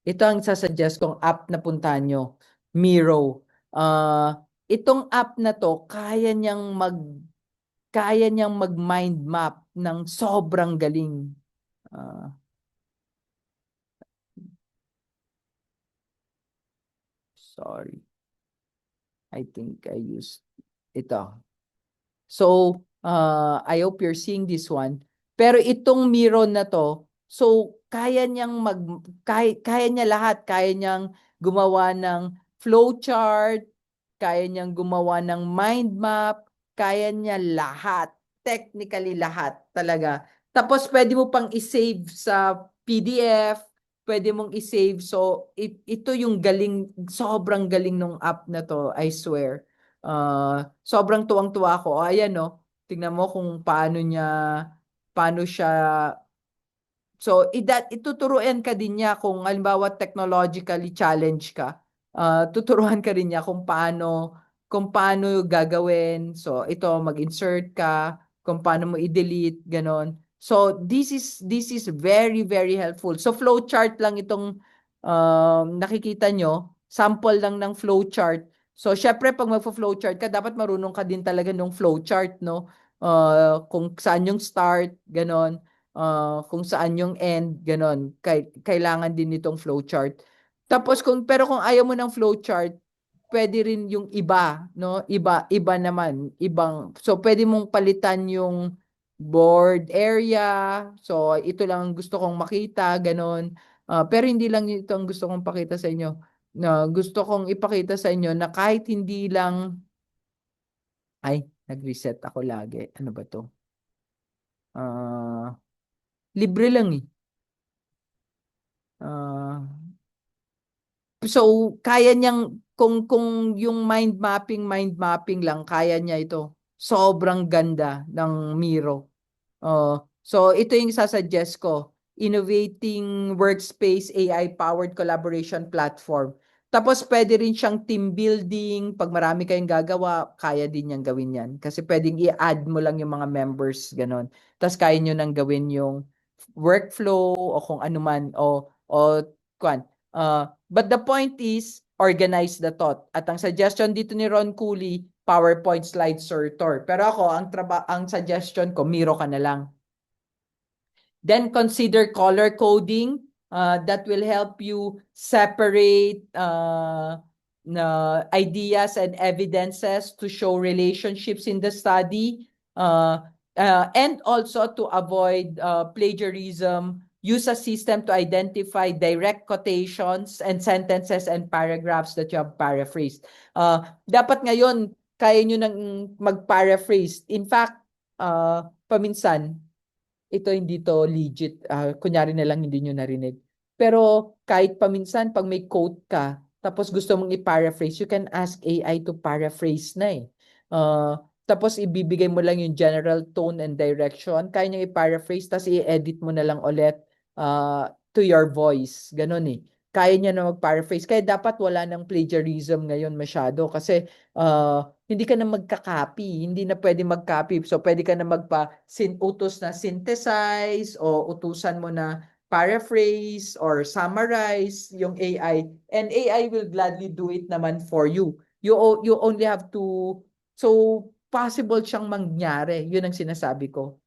ito ang sasuggest kong app na puntahan nyo. Miro. Itong app na to, kaya niyang mag-mind map ng sobrang galing. Sorry. I think I used ito. So, I hope you're seeing this one. Pero itong Miro na to, so kaya niya lahat, kaya niyang gumawa ng flowchart, kaya niyang gumawa ng mind map, kaya niya lahat, technically lahat talaga. Tapos pwede mo pang i-save sa PDF, pwede mong i-save. So ito yung galing, sobrang galing ng app na to, I swear. Sobrang tuwang-tuwa ako. Ayan no, tingnan mo kung paano siya. So ituturuan ka din niya kung halimbawa technologically challenged ka. Tuturuan ka rin niya kung paano gagawin. So ito mag-insert ka, kung paano mo i-delete, ganon. So this is very very helpful. So flowchart lang itong nakikita nyo, sample lang ng flowchart. So syempre pag magfo-flowchart ka, dapat marunong ka din talaga ng flowchart, no? Kung saan yung start, ganon, kung saan yung end, ganon. Kailangan din nitong flowchart. Tapos pero kung ayaw mo ng flowchart, pwede rin yung iba, no? Iba naman, so pwede mong palitan yung board area. So ito lang ang gusto kong makita, ganon. Pero hindi lang ito ang gusto kong pakita sa inyo. Na gusto kong ipakita sa inyo na kahit hindi lang nag-reset ako lagi. Ano ba 'to? Libre lang eh. So, kaya niyang, kung yung mind mapping lang, kaya niya ito. Sobrang ganda ng Miro. So, ito yung sasuggest ko. Innovating Workspace AI-powered collaboration platform. Tapos, pwede rin siyang team building. Pag marami kayong gagawa, kaya din niyang gawin yan. Kasi pwedeng i-add mo lang yung mga members, ganon. Tapos, kaya niyo nang gawin yung workflow o kung ano man. Kwan. But the point is, organize the thought. At ang suggestion dito ni Ron Cooley, PowerPoint slide sorter. Pero ako, ang suggestion ko, Miro ka na lang. Then consider color coding. That will help you separate ideas and evidences to show relationships in the study. And also to avoid plagiarism, use a system to identify direct quotations and sentences and paragraphs that you have paraphrased. Dapat ngayon, kaya nyo nang mag-paraphrase. In fact, paminsan, ito hindi to legit. Kunyari na lang hindi nyo narinig. Pero kahit paminsan, pag may quote ka, tapos gusto mong i-paraphrase, you can ask AI to paraphrase na eh. Tapos ibibigay mo lang yung general tone and direction. Kaya niya i-paraphrase, tapos i-edit mo na lang ulit to your voice. Ganon eh. Kaya niya na mag-paraphrase. Kaya dapat wala ng plagiarism ngayon masyado. Kasi hindi ka na magka-copy. Hindi na pwede mag-copy. So pwede ka na utos na synthesize o utusan mo na paraphrase or summarize yung AI. And AI will gladly do it naman for you. You only have to, so possible siyang mangyari. Yun ang sinasabi ko.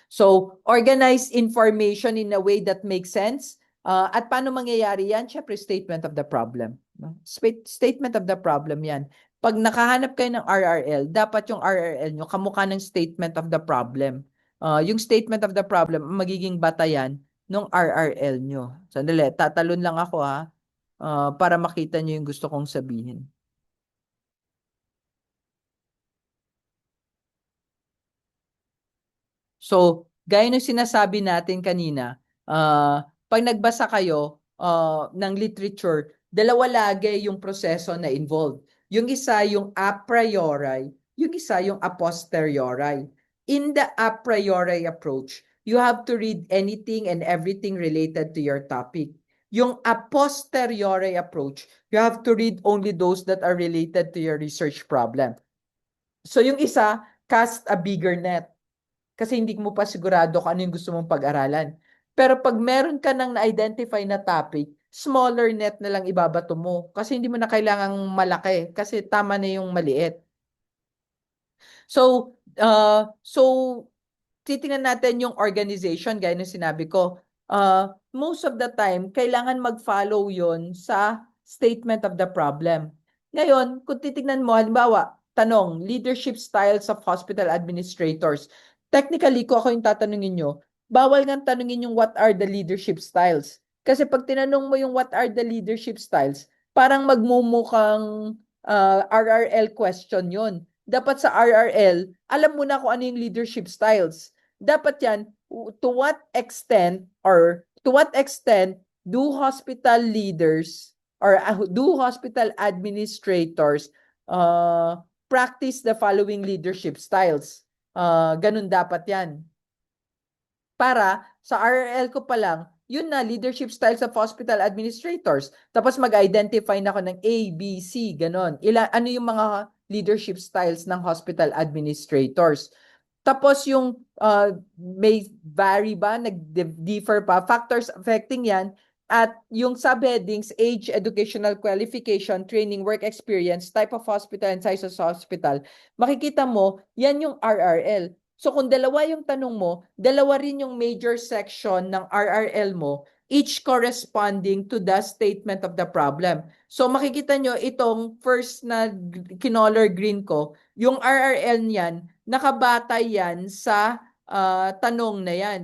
So, organize information in a way that makes sense. At paano mangyayari yan? Siyempre, statement of the problem. Statement of the problem yan. Pag nakahanap kayo ng RRL, dapat yung RRL nyo kamukha ng statement of the problem. Yung statement of the problem, magiging batayan ng RRL nyo. Sandali, tatalon lang ako para makita nyo yung gusto kong sabihin. So, gaya ng sinasabi natin kanina, pag nagbasa kayo ng literature, dalawa lagi yung proseso na involved. Yung isa yung a priori, yung isa yung a posteriori. In the a priori approach, you have to read anything and everything related to your topic. Yung a posteriori approach, you have to read only those that are related to your research problem. So yung isa, cast a bigger net kasi hindi mo pa sigurado kung ano yung gusto mong pag-aralan. Pero pag meron ka nang na-identify na topic, smaller net na lang ibabato mo. Kasi hindi mo na kailangang malaki. Kasi tama na yung maliit. So titingnan natin yung organization, gaya ng sinabi ko. Most of the time, kailangan mag-follow yon sa statement of the problem. Ngayon, kung titingnan mo, halimbawa, tanong, leadership styles of hospital administrators. Technically, kung ako yung tatanungin nyo, bawal nga tanungin yung what are the leadership styles. Kasi pag tinanong mo yung what are the leadership styles, parang magmumukhang RRL question yon. Dapat sa RRL, alam mo na kung ano yung leadership styles. Dapat yan, to what extent do hospital leaders or do hospital administrators practice the following leadership styles? Ganun dapat yan. Para sa RRL ko pa lang, yun na, leadership styles of hospital administrators. Tapos mag-identify na ako ng A, B, C, ganon. Ano yung mga leadership styles ng hospital administrators? Tapos yung may vary ba, nag-differ pa, factors affecting yan, at yung subheadings, age, educational qualification, training, work experience, type of hospital, and size of hospital, makikita mo, yan yung RRL. So kung dalawa yung tanong mo, dalawa rin yung major section ng RRL mo, each corresponding to the statement of the problem. So makikita nyo, itong first na kinolor green ko, yung RRL niyan, nakabatay yan sa tanong na yan,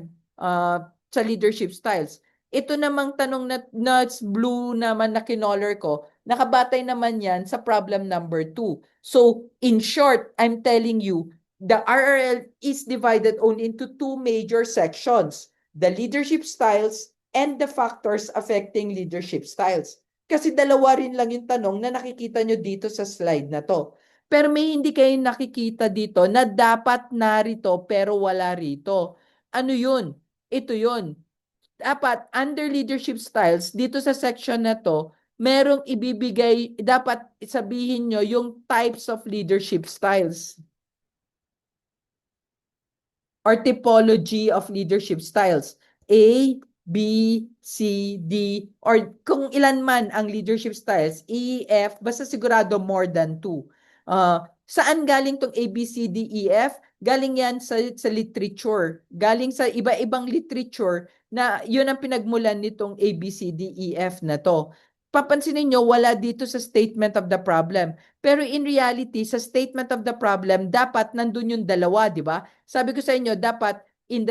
sa leadership styles. Ito namang tanong na blue naman na kinolor ko, nakabatay naman yan sa problem number 2. So, in short, I'm telling you, the RRL is divided only into two major sections, the leadership styles and the factors affecting leadership styles. Kasi dalawa rin lang yung tanong na nakikita nyo dito sa slide na to. Pero may hindi kayo nakikita dito na dapat narito pero wala rito. Ano yun? Ito yun. Dapat under leadership styles, dito sa section na to, merong ibibigay, dapat sabihin nyo yung types of leadership styles or typology of leadership styles. A, B, C, D, or kung ilan man ang leadership styles, E, F, basta sigurado more than two. Saan galing tong A, B, C, D, E, F? Galing yan sa literature. Galing sa iba-ibang literature na yun ang pinagmulan nitong A, B, C, D, E, F na to. Papansinin nyo, wala dito sa statement of the problem. Pero in reality, sa statement of the problem, dapat nandun yung dalawa, di ba? Sabi ko sa inyo, dapat in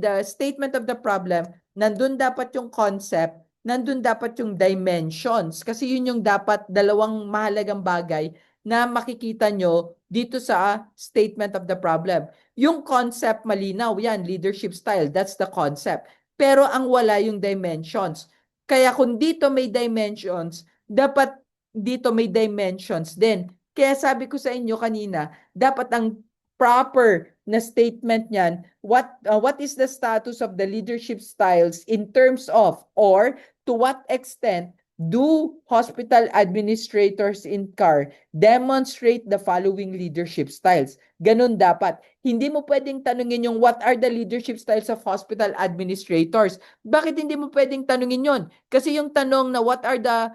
the statement of the problem, nandun dapat yung concept, nandun dapat yung dimensions. Kasi yun yung dapat dalawang mahalagang bagay na makikita nyo dito sa statement of the problem. Yung concept malinaw, yan, leadership style, that's the concept. Pero ang wala yung dimensions. Kaya kung dito may dimensions, dapat dito may dimensions din. Kaya sabi ko sa inyo kanina, dapat ang proper na statement niyan, what is the status of the leadership styles in terms of, or to what extent do hospital administrators in CAR demonstrate the following leadership styles? Ganun dapat. Hindi mo pwedeng tanungin yung what are the leadership styles of hospital administrators. Bakit hindi mo pwedeng tanungin yon? Kasi yung tanong na what are the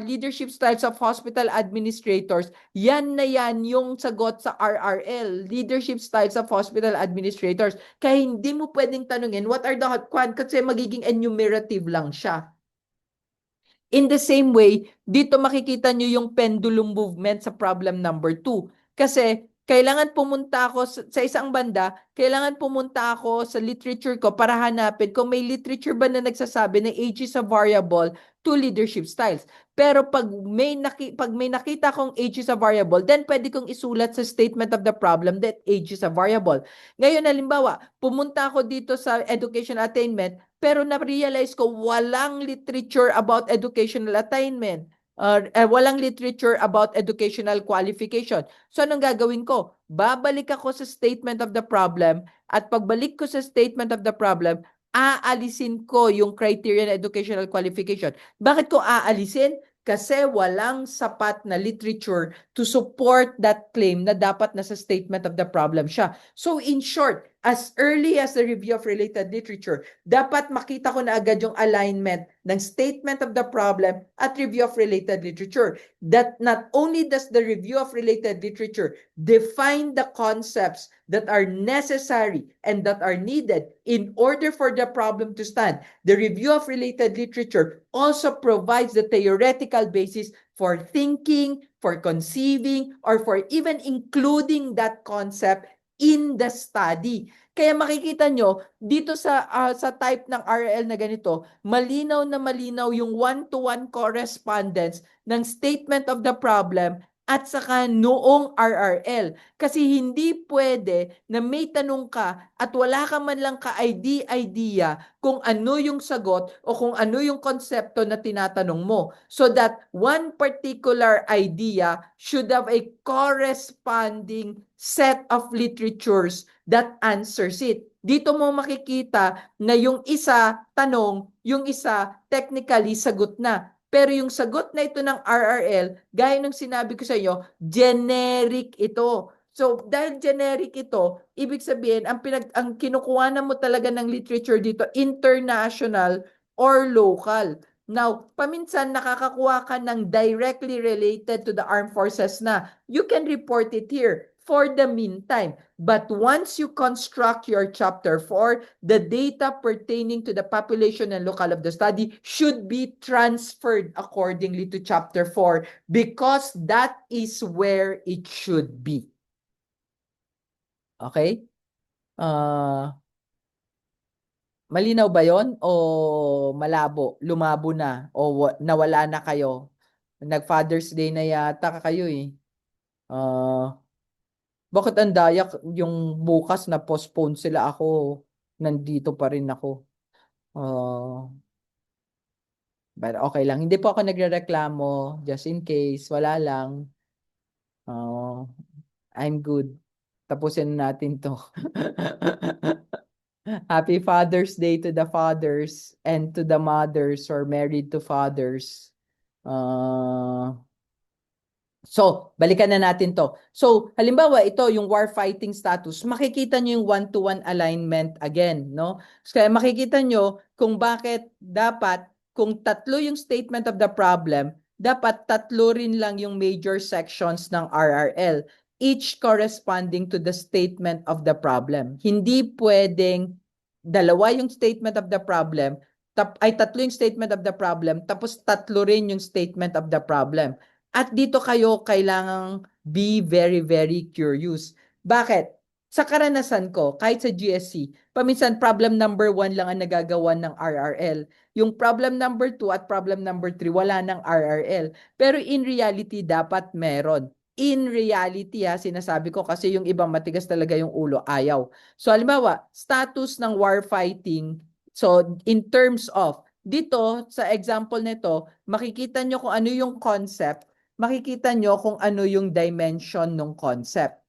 leadership styles of hospital administrators, yan na yan yung sagot sa RRL, leadership styles of hospital administrators. Kaya hindi mo pwedeng tanungin what are the kasi magiging enumerative lang siya. In the same way, dito makikita nyo yung pendulum movement sa problem number 2. Kasi kailangan pumunta ako sa isang banda, kailangan pumunta ako sa literature ko para hanapin kung may literature ba na nagsasabi na age is a variable to leadership styles. Pero pag may nakita kong age is a variable, then pwede kong isulat sa statement of the problem that age is a variable. Ngayon, halimbawa, pumunta ako dito sa education attainment, pero na-realize ko walang literature about educational attainment. Walang literature about educational qualification. So anong gagawin ko? Babalik ako sa statement of the problem at pagbalik ko sa statement of the problem, aalisin ko yung criteria na educational qualification. Bakit ko aalisin? Kasi walang sapat na literature to support that claim na dapat nasa statement of the problem siya. So in short, as early as the review of related literature, dapat makita ko na agad yung alignment ng statement of the problem at review of related literature. That not only does the review of related literature define the concepts that are necessary and that are needed in order for the problem to stand, the review of related literature also provides the theoretical basis for thinking, for conceiving, or for even including that concept in the study. Kaya makikita nyo, dito sa type ng RL na ganito, malinaw na malinaw yung one-to-one correspondence ng statement of the problem at saka noong RRL. Kasi hindi pwede na may tanong ka at wala ka man lang ka-idea kung ano yung sagot o kung ano yung konsepto na tinatanong mo. So that one particular idea should have a corresponding set of literatures that answers it. Dito mo makikita na yung isa tanong, yung isa technically sagot na. Pero yung sagot na ito ng RRL, gaya ng sinabi ko sa inyo, generic ito. So, dahil generic ito, ibig sabihin, ang kinukuha na mo talaga ng literature dito, international or local. Now, paminsan nakakakuha ka ng directly related to the armed forces na you can report it here for the meantime. But once you construct your chapter 4, the data pertaining to the population and local of the study should be transferred accordingly to chapter 4 because that is where it should be. Okay? Malinaw ba yon o malabo? Lumabo na o nawala na kayo? Nag-Father's Day na yata kayo eh. Bakit ang dayak yung bukas na postpone sila ako, nandito pa rin ako. But okay lang. Hindi po ako nagrereklamo. Just in case. Wala lang. Oh, I'm good. Tapusin natin to. Happy Father's Day to the fathers and to the mothers or married to fathers. So, balikan na natin to. So, halimbawa, ito, yung war-fighting status, makikita nyo yung one-to-one alignment again, no? Kaya makikita nyo kung bakit dapat, kung tatlo yung statement of the problem, dapat tatlo rin lang yung major sections ng RRL, each corresponding to the statement of the problem. Hindi pwedeng dalawa yung statement of the problem, tatlo yung statement of the problem, tapos tatlo rin yung statement of the problem. At dito kayo kailangang be very, very curious. Bakit? Sa karanasan ko, kahit sa GSC, paminsan problem number 1 lang ang nagagawa ng RRL. Yung problem number 2 at problem number 3, wala ng RRL. Pero in reality, dapat meron. In reality, sinasabi ko kasi yung ibang matigas talaga yung ulo, ayaw. So, halimbawa, status ng warfighting, so in terms of, dito, sa example nito, makikita nyo kung ano yung concept, makikita nyo kung ano yung dimension ng concept.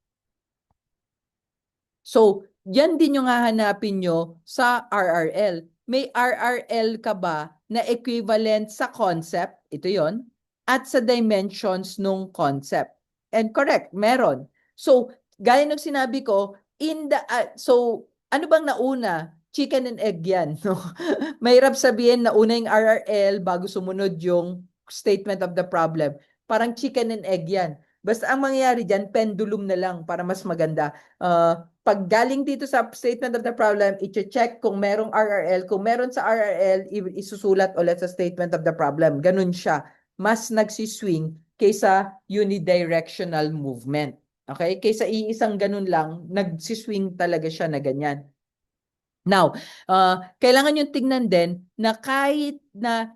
So, yan din yung hahanapin nyo sa RRL. May RRL ka ba na equivalent sa concept? Ito yon. At sa dimensions ng concept. And correct, meron. So, gaya ng sinabi ko, so, ano bang nauna? Chicken and egg yan. No? Mahirap sabihin na una yung RRL bago sumunod yung statement of the problem. Parang chicken and egg yan. Basta ang mangyayari dyan, pendulum na lang para mas maganda. Pag galing dito sa statement of the problem, i-check kung merong RRL. Kung meron sa RRL, isusulat ulit sa statement of the problem. Ganun siya. Mas nagsiswing kaysa unidirectional movement. Okay? Kaysa iisang ganun lang, nagsiswing talaga siya na ganyan. Now, kailangan yung tingnan din na kahit na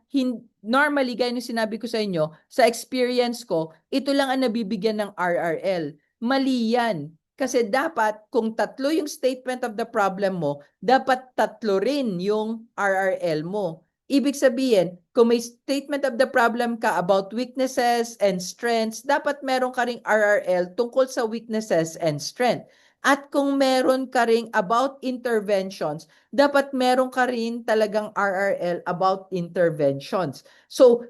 normally, gaya ng sinabi ko sa inyo, sa experience ko, ito lang ang nabibigyan ng RRL. Mali yan. Kasi dapat, kung tatlo yung statement of the problem mo, dapat tatlo rin yung RRL mo. Ibig sabihin, kung may statement of the problem ka about weaknesses and strengths, dapat meron ka ring RRL tungkol sa weaknesses and strength. At kung meron ka ring about interventions, dapat meron ka rin talagang RRL about interventions. So,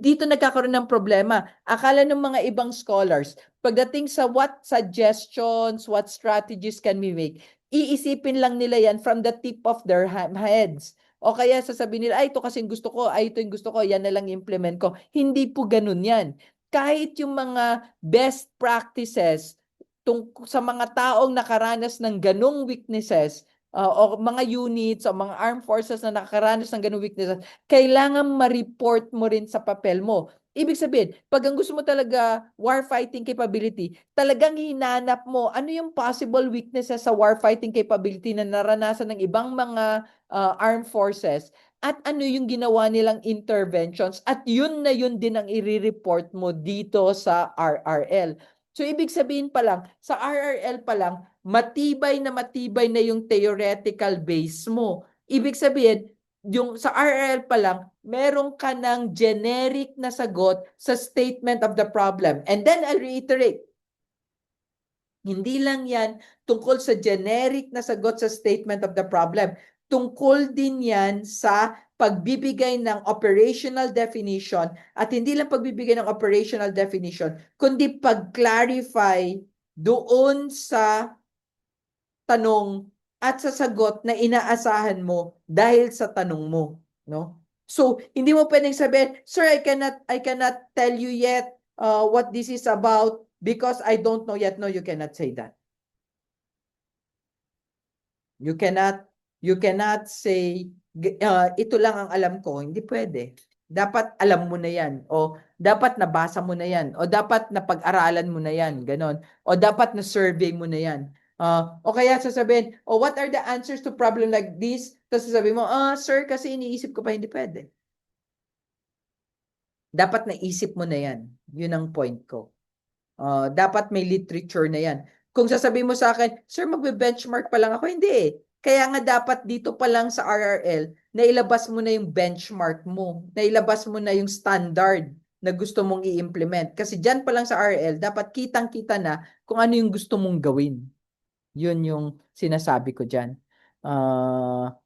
dito nagkakaroon ng problema. Akala ng mga ibang scholars, pagdating sa what suggestions, what strategies can we make, iisipin lang nila yan from the tip of their heads. O kaya sasabihin nila, ay ito kasing gusto ko, ay ito yung gusto ko, yan na lang implement ko. Hindi po ganun yan. Kahit yung mga best practices sa mga taong nakaranas ng ganong weaknesses, o mga units o mga armed forces na nakaranas ng ganung weaknesses, kailangan ma-report mo rin sa papel mo. Ibig sabihin, pag ang gusto mo talaga warfighting capability, talagang hinanap mo ano yung possible weaknesses sa warfighting capability na naranasan ng ibang mga armed forces at ano yung ginawa nilang interventions at yun na yun din ang i-report mo dito sa RRL. So, ibig sabihin pa lang, sa RRL pa lang, matibay na yung theoretical base mo. Ibig sabihin, yung sa RRL pa lang, meron ka ng generic na sagot sa statement of the problem. And then I'll reiterate, hindi lang yan tungkol sa generic na sagot sa statement of the problem. Tungkol din yan sa pagbibigay ng operational definition at hindi lang pagbibigay ng operational definition, kundi pag-clarify doon sa tanong at sa sagot na inaasahan mo dahil sa tanong mo, no? So, hindi mo pwedeng sabihin, "Sir, I cannot tell you yet what this is about because I don't know yet." No, you cannot say that. You cannot say ito lang ang alam ko, hindi pwede. Dapat alam mo na 'yan o dapat nabasa mo na 'yan o dapat napag-aralan mo na 'yan, ganon. O dapat na survey mo na 'yan. O kaya sasabihin, "Oh, what are the answers to problem like this?" Tapos sasabihin mo, "Sir, kasi iniisip ko pa." Hindi pwede. Dapat naisip mo na 'yan. 'Yun ang point ko. Dapat may literature na 'yan. Kung sasabihin mo sa akin, "Sir, magbe-benchmark pa lang ako." Hindi eh. Kaya nga dapat dito pa lang sa RRL, nailabas mo na yung benchmark mo, nailabas mo na yung standard na gusto mong i-implement. Kasi dyan pa lang sa RRL, dapat kitang-kita na kung ano yung gusto mong gawin. Yun yung sinasabi ko dyan. Ah,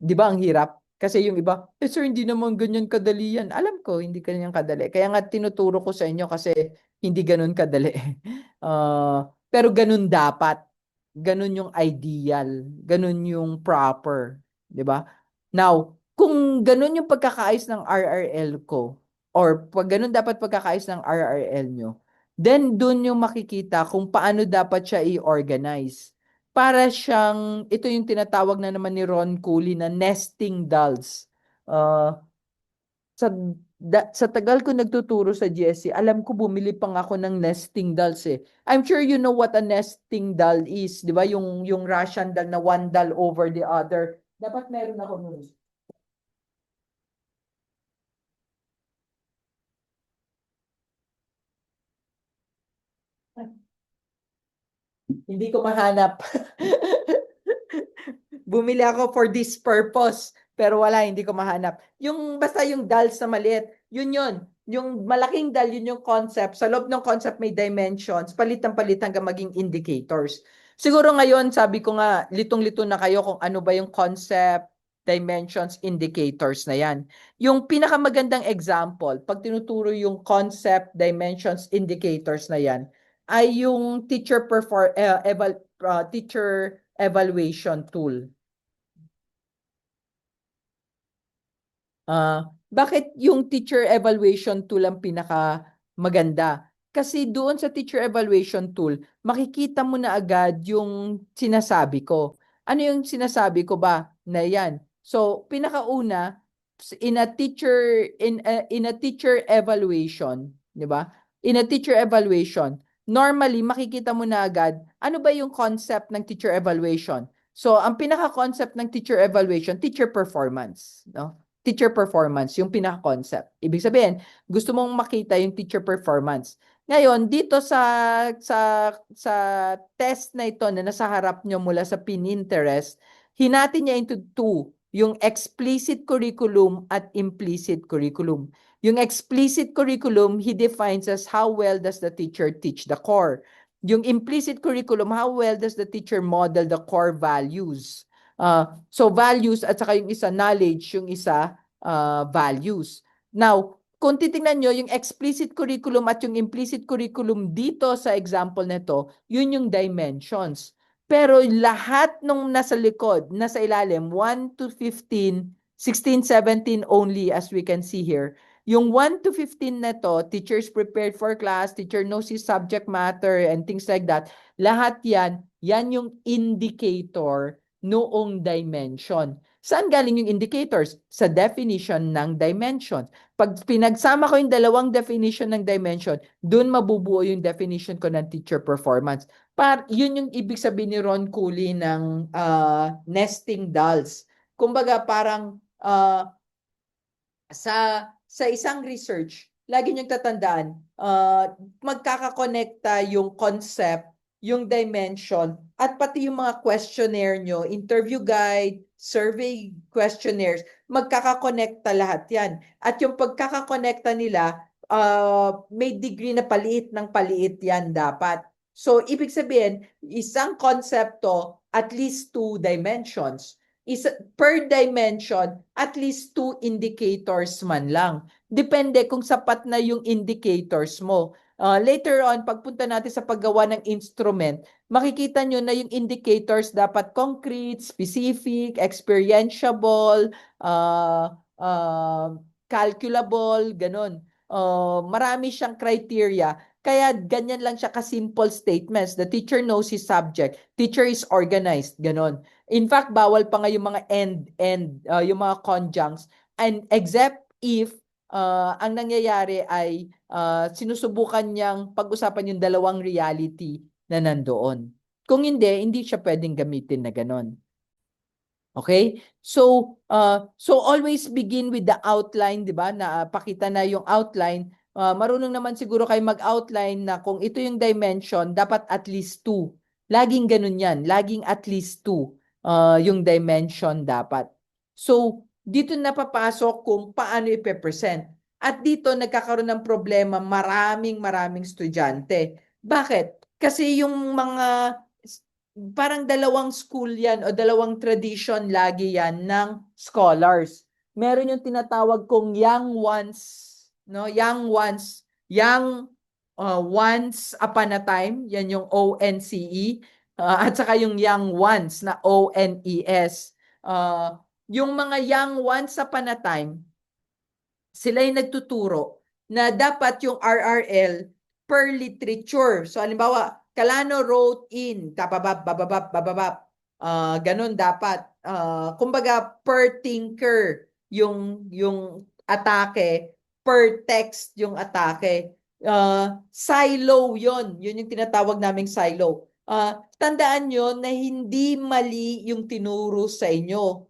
di ba ang hirap? Kasi yung iba, sir, hindi naman ganyan kadali yan. Alam ko, hindi ganyan kadali. Kaya nga tinuturo ko sa inyo kasi hindi ganun kadali. Pero ganun dapat. Ganun yung ideal. Ganun yung proper. Di ba? Now, kung ganun yung pagkakaayos ng RRL ko, or pag ganun dapat pagkakaayos ng RRL nyo, then dun yung makikita kung paano dapat siya i-organize para siyang, ito yung tinatawag na naman ni Ron Cooley na nesting dolls. Uh, sa tagal ko nagtuturo sa GSC, alam ko bumili pa nga ako ng nesting dolls eh. I'm sure you know what a nesting doll is, di ba? Yung Russian doll na one doll over the other. Dapat meron ako nun. Hindi ko mahanap. Bumili ako for this purpose, pero wala, hindi ko mahanap. Yung basta yung dolls na maliit, yun. Yung malaking doll, yun yung concept. Sa loob ng concept may dimensions, palitan-palitan hanggang maging indicators. Siguro ngayon, sabi ko nga, litong-lito na kayo kung ano ba yung concept, dimensions, indicators na yan. Yung pinakamagandang example, pag tinuturo yung concept, dimensions, indicators na yan, ay yung teacher evaluation tool. Bakit yung teacher evaluation tool ang pinaka maganda? Kasi doon sa teacher evaluation tool, makikita mo na agad yung sinasabi ko. Ano yung sinasabi ko ba na yan? So, pinakauna, in a teacher evaluation, 'di ba? In a teacher evaluation, normally makikita mo na agad ano ba yung concept ng teacher evaluation. So, ang pinaka-concept ng teacher evaluation, teacher performance, no? Teacher performance, yung pinaka-concept. Ibig sabihin, gusto mong makita yung teacher performance. Ngayon, dito sa test na ito na nasa harap nyo mula sa Pinterest, hinati niya into two, yung explicit curriculum at implicit curriculum. Yung explicit curriculum, he defines as how well does the teacher teach the core. Yung implicit curriculum, how well does the teacher model the core values. So values at saka yung isa knowledge, yung isa values. Now, kung titingnan nyo, yung explicit curriculum at yung implicit curriculum dito sa example nito, yun yung dimensions. Pero lahat nung nasa likod, nasa ilalim, 1 to 15, 16, 17 only as we can see here. Yung 1 to 15 na to, teachers prepared for class, teacher knows his subject matter and things like that. Lahat yan yung indicator noong dimension. Saan galing yung indicators? Sa definition ng dimension. Pag pinagsama ko yung dalawang definition ng dimension, dun mabubuo yung definition ko ng teacher performance. Yun yung ibig sabihin ni Ron Cooley ng nesting dolls. Kumbaga parang sa isang research, lagi niyong tatandaan, magkakakonekta yung concept, yung dimension, at pati yung mga questionnaire nyo, interview guide, survey questionnaires, magkakakonekta lahat yan. At yung pagkakakonekta nila, may degree na paliit ng paliit yan dapat. So, ibig sabihin, isang konsepto, at least two dimensions per dimension, at least two indicators man lang. Depende kung sapat na yung indicators mo. Later on, pagpunta natin sa paggawa ng instrument, makikita nyo na yung indicators dapat concrete, specific, experientiable, calculable, ganun. Marami siyang criteria. Kaya ganyan lang siya ka-simple statements. The teacher knows his subject. Teacher is organized. Ganon. In fact, bawal pa nga yung mga yung mga conjuncts. And except if ang nangyayari ay sinusubukan niyang pag-usapan yung dalawang reality na nandoon. Kung hindi siya pwedeng gamitin na ganon. Okay? So always begin with the outline, 'di ba? Na pakita na yung outline. Marunong naman siguro kayo mag-outline na kung ito yung dimension, dapat at least two. Laging ganun yan. Laging at least two. yung dimension dapat. So, dito napapasok kung paano ipe-present. At dito nagkakaroon ng problema maraming estudyante. Bakit? Kasi yung mga parang dalawang school yan o dalawang tradition lagi yan ng scholars. Meron yung tinatawag kong young ones, no? Once upon a time, yan yung ONCE, at saka yung young ones na ONES. Yung mga young ones upon a time, sila yung nagtuturo na dapat yung RRL per literature. So, halimbawa, Calano wrote in, kababab, bababab, bababab. Ganun dapat. Kumbaga, per thinker yung atake, per text yung atake. Silo yon, yun yung tinatawag naming silo. Tandaan nyo na hindi mali yung tinuro sa inyo.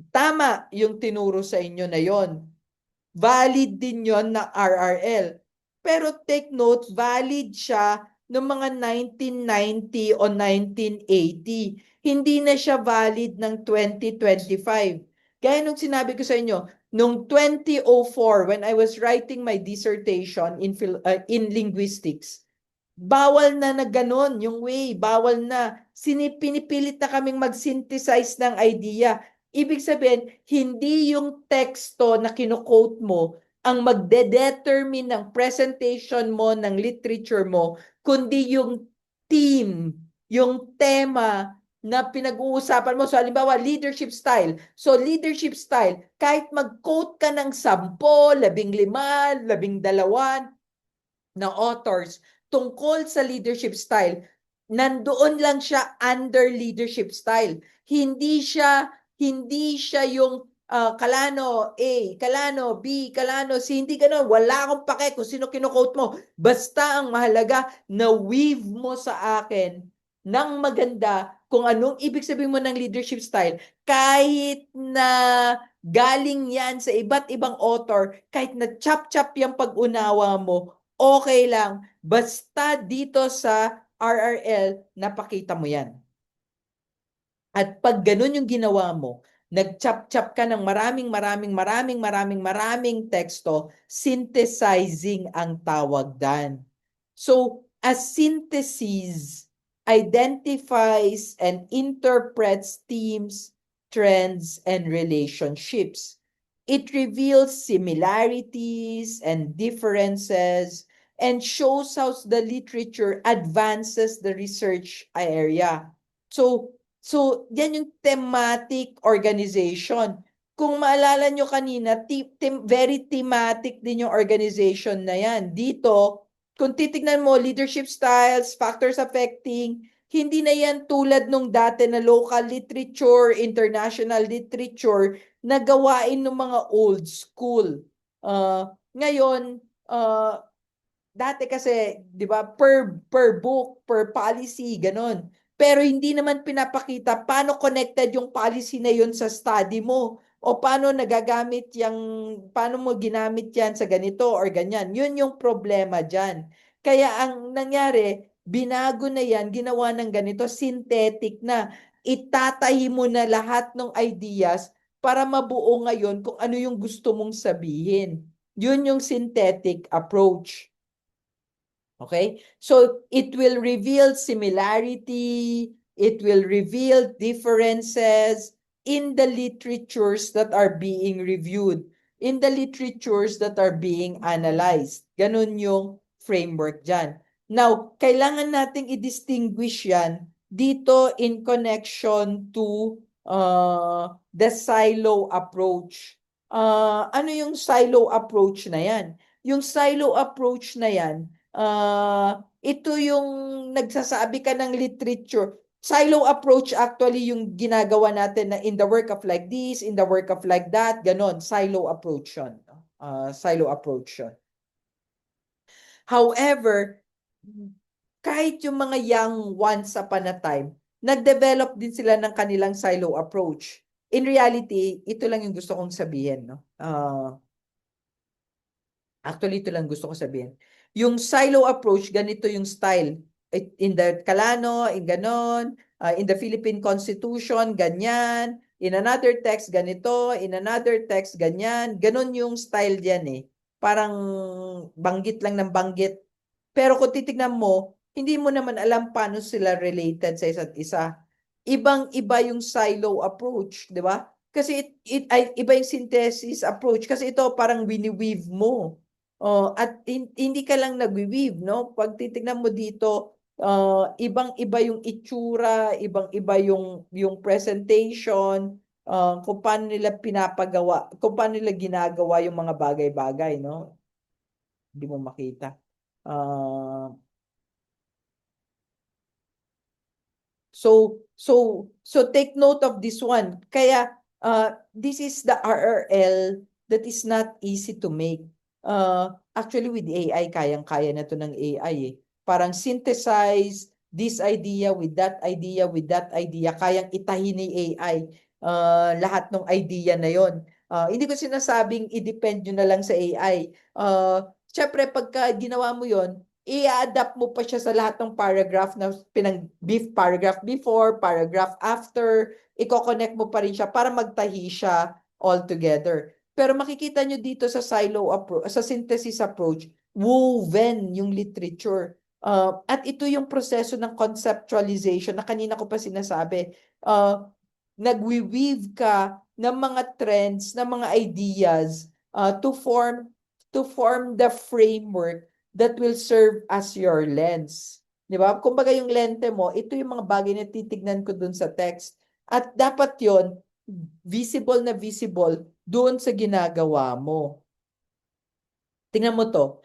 Tama yung tinuro sa inyo na yon. Valid din yon ng RRL. Pero take note, valid siya noong mga 1990 o 1980. Hindi na siya valid ng 2025. Gaya nung sinabi ko sa inyo, noong 2004, when I was writing my dissertation in linguistics, bawal na ganon yung way, bawal na. Pinipilit na kaming mag-synthesize ng idea. Ibig sabihin, hindi yung teksto na kino-quote mo ang magde-determine ng presentation mo, ng literature mo, kundi yung theme, yung tema na pinag-uusapan mo. So, halimbawa, leadership style. So, leadership style, kahit mag-quote ka ng 10, 15, 12 na authors tungkol sa leadership style, nandoon lang siya under leadership style. Hindi siya yung Calano A, Calano B, Calano C, hindi ganoon. Wala akong pake kung sino kino-quote mo. Basta ang mahalaga na weave mo sa akin ng maganda kung anong ibig sabihin mo ng leadership style, kahit na galing yan sa iba't ibang author, kahit na chap-chap yung pag-unawa mo, okay lang. Basta dito sa RRL, napakita mo yan. At pag ganun yung ginawa mo, nag-chop-chop ka ng maraming teksto, synthesizing ang tawag dan. So, a synthesis identifies and interprets themes, trends, and relationships. It reveals similarities and differences and shows how the literature advances the research area. So, yan yung thematic organization. Kung maalala nyo kanina, very thematic din yung organization na yan. Dito, kung titignan mo, leadership styles, factors affecting, hindi na yan tulad nung dati na local literature, international literature, na gawain ng mga old school. Ngayon, dati kasi, di ba, per book, per policy, ganon. Pero hindi naman pinapakita paano connected yung policy na yun sa study mo o paano paano mo ginamit yan sa ganito or ganyan. Yun yung problema dyan. Kaya ang nangyari, binago na yan, ginawa ng ganito, synthetic na. Itatahi mo na lahat ng ideas para mabuo ngayon kung ano yung gusto mong sabihin. Yun yung synthetic approach. Okay? So it will reveal similarity, it will reveal differences in the literatures that are being reviewed, in the literatures that are being analyzed. Ganun yung framework dyan. Now, kailangan nating i-distinguish yan dito in connection to the silo approach. Ano yung silo approach na yan? Yung silo approach na yan, ito yung nagsasabi ka ng literature. Silo approach actually yung ginagawa natin na in the work of like this, in the work of like that, ganon. Silo approach yun. Silo approach yun. However, kahit yung mga young once upon a time, nag-develop din sila ng kanilang silo approach. In reality, ito lang yung gusto kong sabihin, no? Actually, ito lang gusto ko sabihin. Yung silo approach, ganito yung style. In the Calano, in ganon. In the Philippine Constitution, ganyan. In another text, ganito. In another text, ganyan. Ganon yung style diyan eh. Parang banggit lang ng banggit. Pero kung titignan mo, hindi mo naman alam paano sila related sa isa't isa. Ibang-iba yung silo approach, di ba? Kasi ay, iba yung synthesis approach. Kasi ito parang wini-weave mo. At hindi ka lang nagwi-weave, no? Pag titignan mo dito, ibang-iba yung itsura, ibang-iba yung presentation, kung paano nila pinapagawa, kung paano nila ginagawa yung mga bagay-bagay, no? Hindi mo makita. So take note of this one. Kaya this is the RRL that is not easy to make. Actually with AI, kayang-kaya na to ng AI eh. Parang synthesize this idea with that idea with that idea. Kayang itahin ni AI lahat ng idea na yon. Hindi ko sinasabing i-depend nyo na lang sa AI. Siyempre, pagka ginawa mo yon, i-adapt mo pa siya sa lahat ng paragraph na paragraph before, paragraph after, i-connect mo pa rin siya para magtahi siya all together. Pero makikita nyo dito sa silo approach, sa synthesis approach, woven yung literature. At ito yung proseso ng conceptualization na kanina ko pa sinasabi. Nagwi-weave ka ng mga trends, ng mga ideas to form the framework that will serve as your lens. Di ba? Kumbaga yung lente mo, ito yung mga bagay na titignan ko dun sa text. At dapat yon visible na visible doon sa ginagawa mo. Tingnan mo to.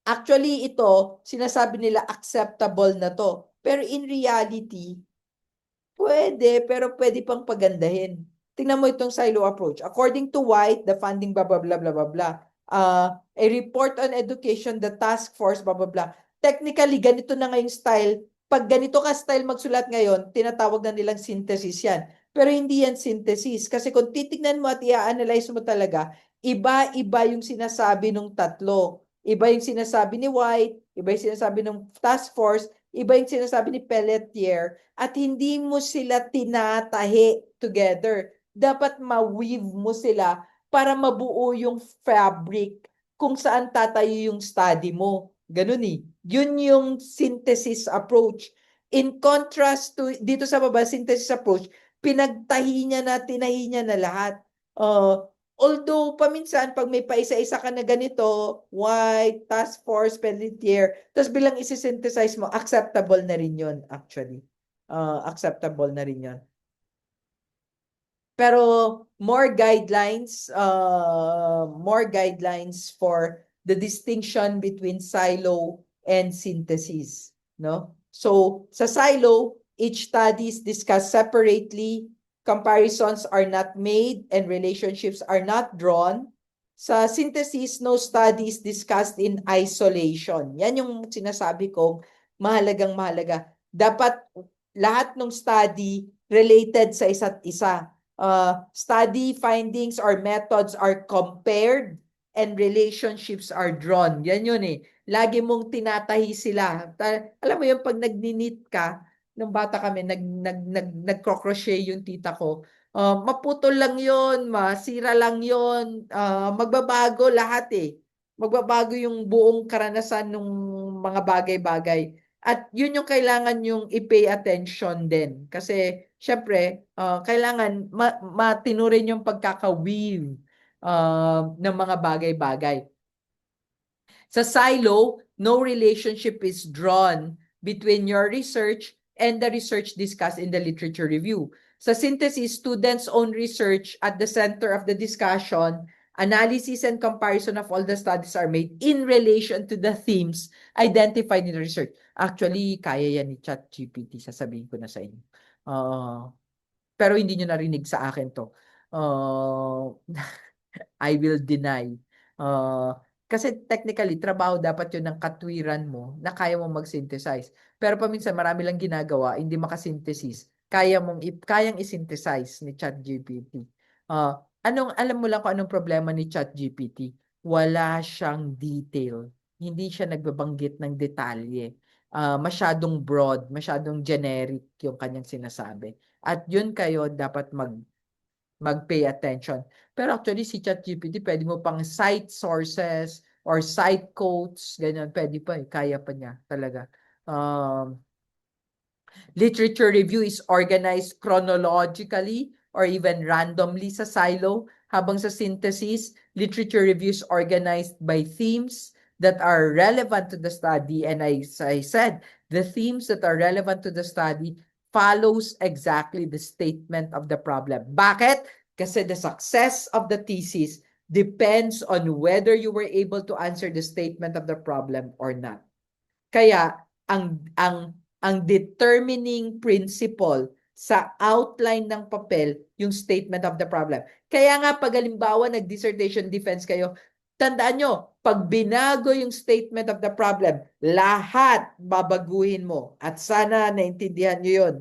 Actually, ito, sinasabi nila acceptable na to. Pero in reality, pwede, pero pwede pang pagandahin. Tingnan mo itong silo approach. According to White, the funding blah, blah, blah, blah, blah, blah. A report on education, the task force, blah, blah, blah. Technically, ganito na ngayong style. Pag ganito ka style magsulat ngayon, tinatawag na nilang synthesis yan. Pero hindi yan synthesis. Kasi kung titignan mo at i-analyze mo talaga, iba-iba yung sinasabi ng tatlo. Iba yung sinasabi ni White, iba yung sinasabi ng task force, iba yung sinasabi ni Pelletier, at hindi mo sila tinatahi together. Dapat ma-weave mo sila para mabuo yung fabric kung saan tatayo yung study mo. Ganun eh. Yun yung synthesis approach. In contrast to, dito sa baba, synthesis approach, pinagtahi niya na, tinahi niya na lahat. Although, paminsan, pag may paisa-isa ka na ganito, White, Task Force, Pelletier, tapos bilang isi-synthesize mo, acceptable na rin yun, actually. Acceptable na rin yun. Pero more guidelines for the distinction between silo and synthesis, no? So sa silo, each study is discussed separately, comparisons are not made and relationships are not drawn. Sa synthesis, no study is discussed in isolation. Yan yung sinasabi ko, mahalagang mahalaga. Dapat lahat ng study related sa isa't isa. Study findings or methods are compared and relationships are drawn. Yan yun eh. Lagi mong tinatahi sila. Alam mo yung pag nagninit ka, nung bata kami, nagcrochet yung tita ko, maputol lang yun, masira lang yun, magbabago lahat eh. Magbabago yung buong karanasan ng mga bagay-bagay. At yun yung kailangan yung i-pay attention din. Kasi, syempre, kailangan matinurin yung pagkaka-weave ng mga bagay-bagay. Sa silo, no relationship is drawn between your research and the research discussed in the literature review. Sa synthesis, students' own research at the center of the discussion, analysis and comparison of all the studies are made in relation to the themes identified in the research. Actually, kaya yan ni ChatGPT, sasabihin ko na sa inyo. Pero hindi nyo narinig sa akin to. I will deny. Kasi technically, trabaho dapat yun ng katwiran mo na kaya mong mag-synthesize. Pero paminsan, marami lang ginagawa, hindi makasynthesis. Kayang i-synthesize ni ChatGPT. Alam mo lang kung anong problema ni ChatGPT? Wala siyang detail. Hindi siya nagbabanggit ng detalye. masyadong broad, masyadong generic yung kanyang sinasabi. At yun kayo dapat mag-pay attention. Pero actually, si ChatGPT, pwede mo pang cite sources or cite quotes, ganyan, pwede pa eh, kaya pa niya talaga. Literature review is organized chronologically or even randomly sa silo, habang sa synthesis, literature review is organized by themes that are relevant to the study. And as I said, the themes that are relevant to the study follows exactly the statement of the problem. Bakit? Kasi the success of the thesis depends on whether you were able to answer the statement of the problem or not. Kaya ang determining principle sa outline ng papel yung statement of the problem. Kaya nga pag halimbawa nag-dissertation defense kayo, tandaan nyo, pag binago yung statement of the problem, lahat babaguhin mo. At sana naintindihan nyo yun.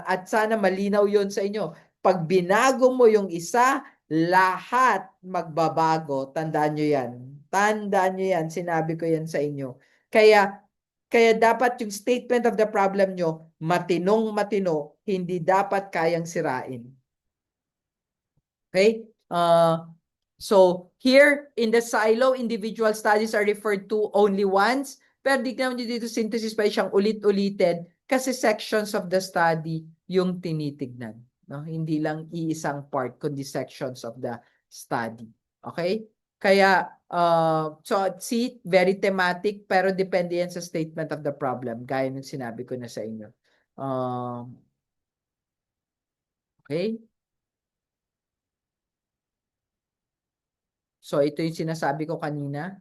At sana malinaw yun sa inyo. Pag binago mo yung isa, lahat magbabago. Tandaan nyo yan. Tandaan nyo yan. Sinabi ko yan sa inyo. Kaya dapat yung statement of the problem nyo, matinong-matino, hindi dapat kayang sirain. Okay? So, here in the silo, individual studies are referred to only once, pero di naman dito synthesis pa siyang ulit-ulitin kasi sections of the study yung tinitignan. No? Hindi lang iisang part, kundi sections of the study. Okay? Kaya, so see, very thematic, pero depende yan sa statement of the problem, gaya ng sinabi ko na sa inyo. Okay? So, ito yung sinasabi ko kanina.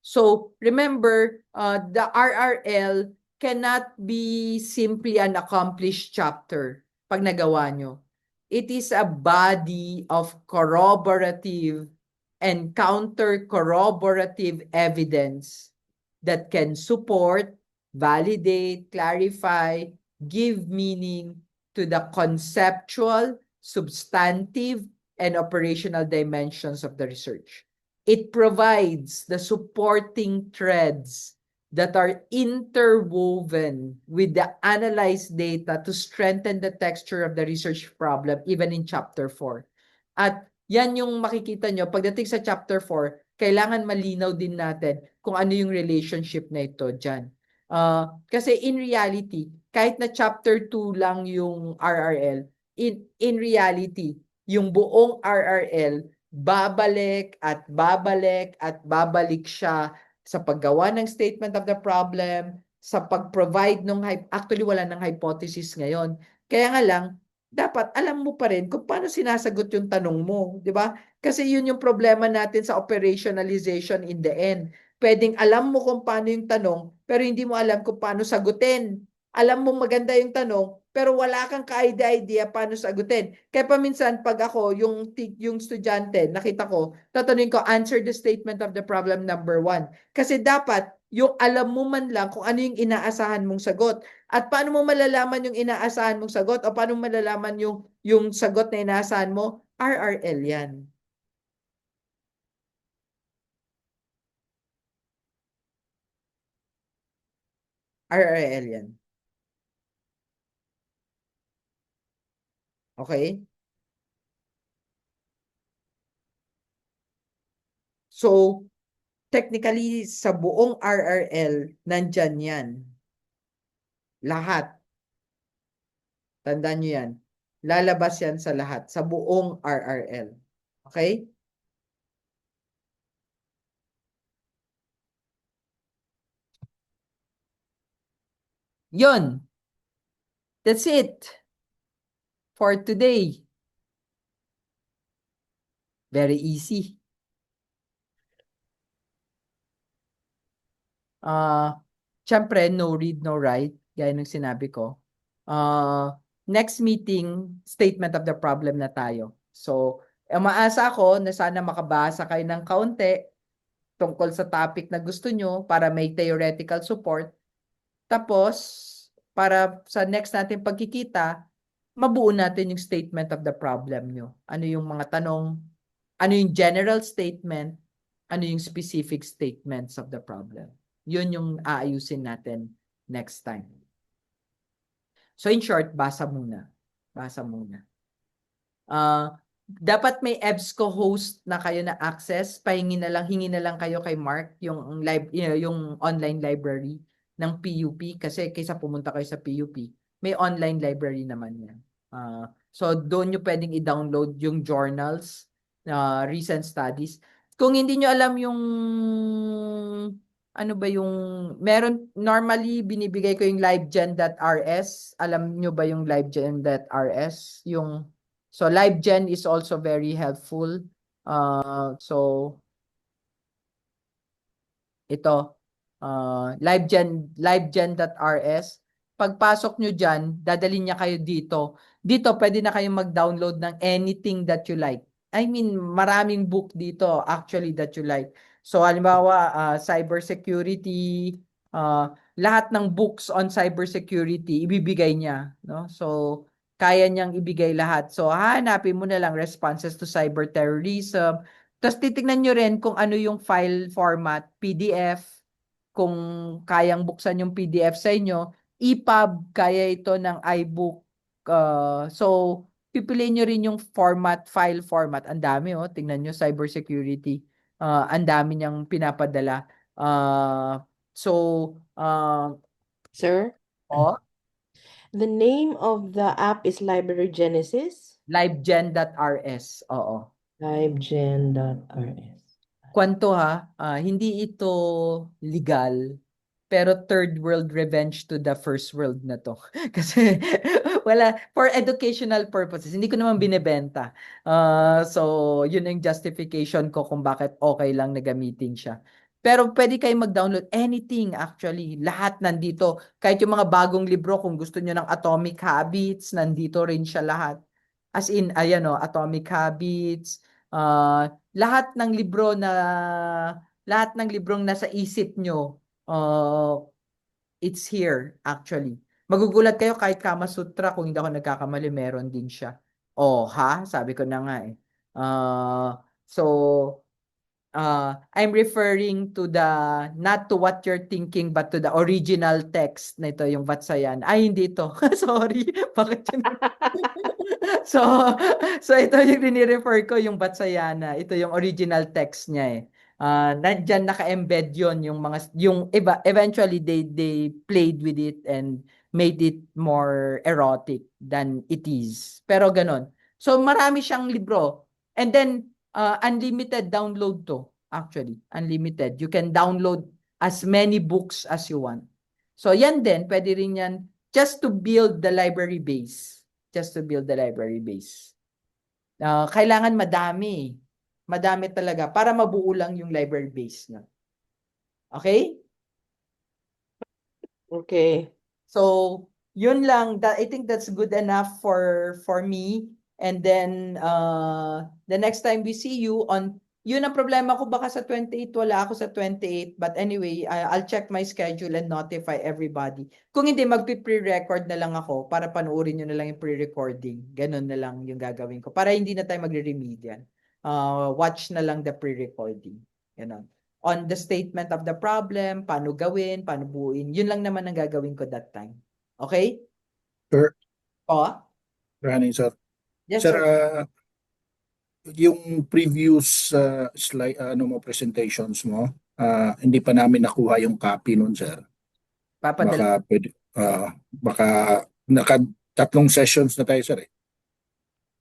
So, remember, the RRL cannot be simply an accomplished chapter pag nagawa nyo. It is a body of corroborative and counter-corroborative evidence that can support, validate, clarify, give meaning to the conceptual, substantive, and operational dimensions of the research. It provides the supporting threads that are interwoven with the analyzed data to strengthen the texture of the research problem, even in Chapter 4. At yan yung makikita nyo, pagdating sa Chapter 4, kailangan malinaw din natin kung ano yung relationship na ito dyan. Kasi in reality, kahit na Chapter 2 lang yung RRL, in reality, yung buong RRL, babalik at babalik siya sa paggawa ng statement of the problem, sa pag-provide ng actually wala ng hypothesis ngayon. Kaya nga lang, dapat alam mo pa rin kung paano sinasagot yung tanong mo, di ba? Kasi yun yung problema natin sa operationalization in the end. Pwedeng alam mo kung paano yung tanong, pero hindi mo alam kung paano sagutin. Alam mo maganda yung tanong, pero wala kang ka-idea paano sagutin. Kaya paminsan, pag ako, yung estudyante, nakita ko, tatanungin ko, answer the statement of the problem number 1. Kasi dapat, yung alam mo man lang kung ano yung inaasahan mong sagot. At paano mo malalaman yung inaasahan mong sagot o paano mo malalaman yung sagot na inaasahan mo? RRL yan. RRL yan. Okay? So, technically, sa buong RRL, nandyan yan. Lahat. Tandaan nyo yan. Lalabas yan sa lahat, sa buong RRL. Okay? Yun. That's it for today. Very easy. Siyempre, no read, no write. Gaya ng sinabi ko. Next meeting, statement of the problem na tayo. So, umaasa ako na sana makabasa kayo ng kaunti tungkol sa topic na gusto nyo para may theoretical support. Tapos, para sa next natin pagkikita, mabuo natin yung statement of the problem nyo. Ano yung mga tanong, ano yung general statement, ano yung specific statements of the problem. Yun yung aayusin natin next time. So in short, basa muna. Basa muna. Dapat may EBSCO host na kayo na access. Hingi na lang kayo kay Mark yung yung online library ng PUP kasi kaysa pumunta kayo sa PUP, may online library naman yan. So doon nyo pwedeng i-download yung journals, recent studies. Kung hindi nyo alam yung ano ba yung meron normally binibigay ko yung livegen.rs. Alam nyo ba yung livegen.rs? Yung so LiveGen is also very helpful. So ito livegen.rs. Pagpasok nyo dyan, dadalhin niya kayo dito. Dito, pwede na kayong mag-download ng anything that you like. I mean, maraming book dito actually that you like. So, halimbawa, cybersecurity, lahat ng books on cybersecurity, ibibigay niya. No? So, kaya niyang ibigay lahat. So, hanapin mo na lang responses to cyber terrorism. Tapos, titignan nyo rin kung ano yung file format, PDF, kung kayang buksan yung PDF sa inyo, EPUB, kaya ito ng iBook. So, pipiliin nyo rin yung format, file format. Ang dami, oh. Tingnan nyo, cybersecurity. Ang dami niyang pinapadala. So, Sir, oh, the name of the app is Library Genesis. livegen.rs. Oo. Livegen.rs. Kwanto hindi ito legal, pero third world revenge to the first world na to. Kasi wala, for educational purposes, hindi ko naman binebenta. So, yun yung justification ko kung bakit okay lang na gamitin siya. Pero pwede kayong mag-download anything actually. Lahat nandito. Kahit yung mga bagong libro, kung gusto nyo ng Atomic Habits, nandito rin siya lahat. As in, ayan Atomic Habits, lahat ng libro na lahat ng librong nasa isip nyo, it's here actually. Magugulat kayo kahit Kama Sutra, kung hindi ako nagkakamali, meron din siya. Oh, ha? Sabi ko na nga eh. So, I'm referring to the, not to what you're thinking, but to the original text na ito, yung Vatsayan. Ay, hindi ito. Sorry. Bakit yun? So, so ito yung rinirefer ko, yung Vatsayana. Ito yung original text niya eh. Nandyan naka-embed yon yung mga, yung eventually they played with it and made it more erotic than it is. Pero ganon. So, marami siyang libro. And then, unlimited download to, actually. Unlimited. You can download as many books as you want. So, yan din, pwede rin yan just to build the library base. Just to build the library base. Kailangan madami. Madami talaga para mabuo lang yung library base na. Okay? Okay. So, yun lang. I think that's good enough for me. And then, the next time we see you on, yun ang problema ko, baka sa 28, wala ako sa 28. But anyway, I'll check my schedule and notify everybody. Kung hindi, magpi-pre-record na lang ako para panoorin nyo na lang yung pre-recording. Ganun na lang yung gagawin ko. Para hindi na tayo magre-remedial. Watch na lang the pre-recording. Ganun. On the statement of the problem, paano gawin, paano buuin. Yun lang naman ang gagawin ko that time. Okay? Sir, O? running sir. Yes, Sir, sir. yung previous slide presentations mo, hindi pa namin nakuha yung copy nun, sir. Papadala. Baka pwede, baka tatlong sessions na tayo, sir eh.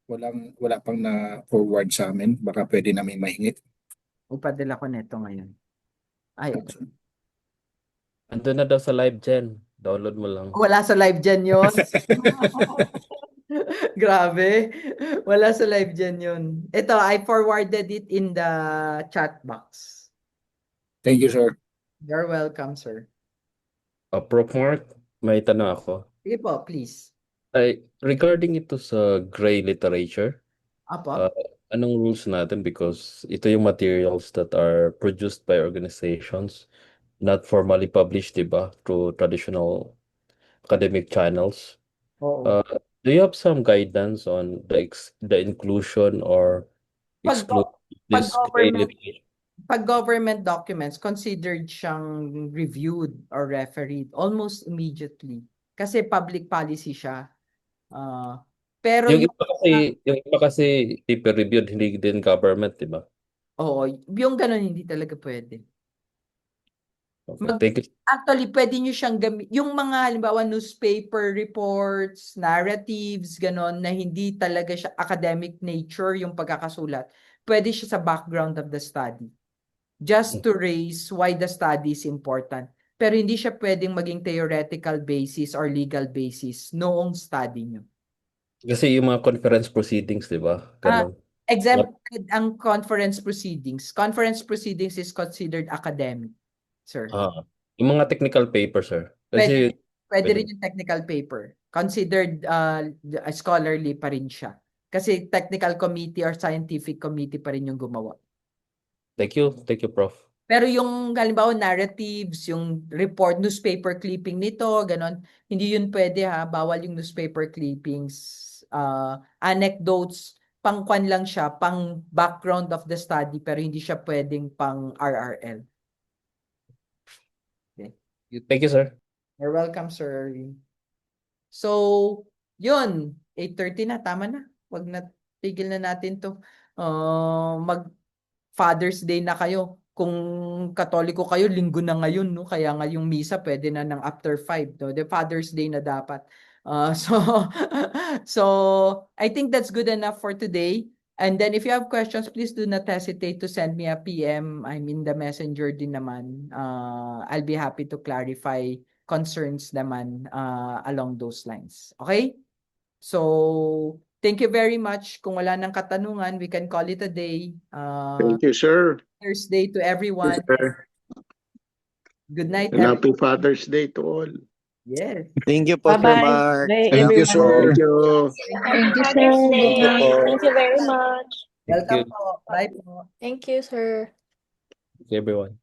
Wala pang na forward sa amin. Baka pwede namin mahingi. Upadala ko neto ngayon. Ay, okay. Ando na daw sa live gen. Download mo lang. Wala sa live gen yun. Grabe. Wala sa live gen yun. Ito, I forwarded it in the chat box. Thank you, sir. You're welcome, sir. Prof. Mark, may tanong ako. Sige po, please. Regarding ito sa gray literature, Apo? anong rules natin? Because ito yung materials that are produced by organizations, not formally published, diba? Through traditional academic channels. Oo. Do you have some guidance on the inclusion or Pag, exclusion of pag this gray government, literature? pag government documents, considered siyang reviewed or refereed almost immediately. Kasi public policy siya. Pero Yung yung, iba kasi paper reviewed, hindi din government, di ba? oo, yung ganun hindi talaga pwede. Okay, thank you. Actually, pwede nyo siyang yung mga halimbawa newspaper reports, narratives, ganon, na hindi talaga siya academic nature yung pagkakasulat. Pwede siya sa background of the study. Just to raise why the study is important. Pero hindi siya pwedeng maging theoretical basis or legal basis noong study nyo. Kasi yung mga conference proceedings, di ba? Ganon. Exempted ang conference proceedings. Conference proceedings is considered academic, sir. Yung mga technical paper, sir. Kasi Pwede rin yung technical paper. Considered scholarly pa rin siya. Kasi technical committee or scientific committee pa rin yung gumawa. thank you, Prof. Pero yung halimbawa narratives, yung report, newspaper clipping nito, ganon, hindi yun pwede ha. Bawal yung newspaper clippings. Anecdotes, pang-kwan lang siya, pang background of the study, pero hindi siya pwedeng pang RRL. Thank you, sir. You're welcome, sir. So, yun. 8:30 na. Tama na. Wag na. Tigil na natin to. Mag Father's Day na kayo. Kung Katoliko kayo, linggo na ngayon, no? Kaya nga yung misa pwede na ng after 5, no? The Father's Day na dapat. So I think that's good enough for today. And then if you have questions, please do not hesitate to send me a PM. I'm in the messenger din naman. I'll be happy to clarify concerns naman along those lines. Okay? So, thank you very much. Kung wala nang katanungan, we can call it a day. Thank you, sir. Thursday to everyone. Sir. Good night, And happy everyone. Father's Day to all. Yes. Thank you po, Sir Bye-bye. Mark. Bye, Thank you, everyone. sir. Thank you. Thank you, sir. Thank you po. Thank you very much. Thank Welcome you. po. Bye po. Thank you, sir. Thank you, everyone.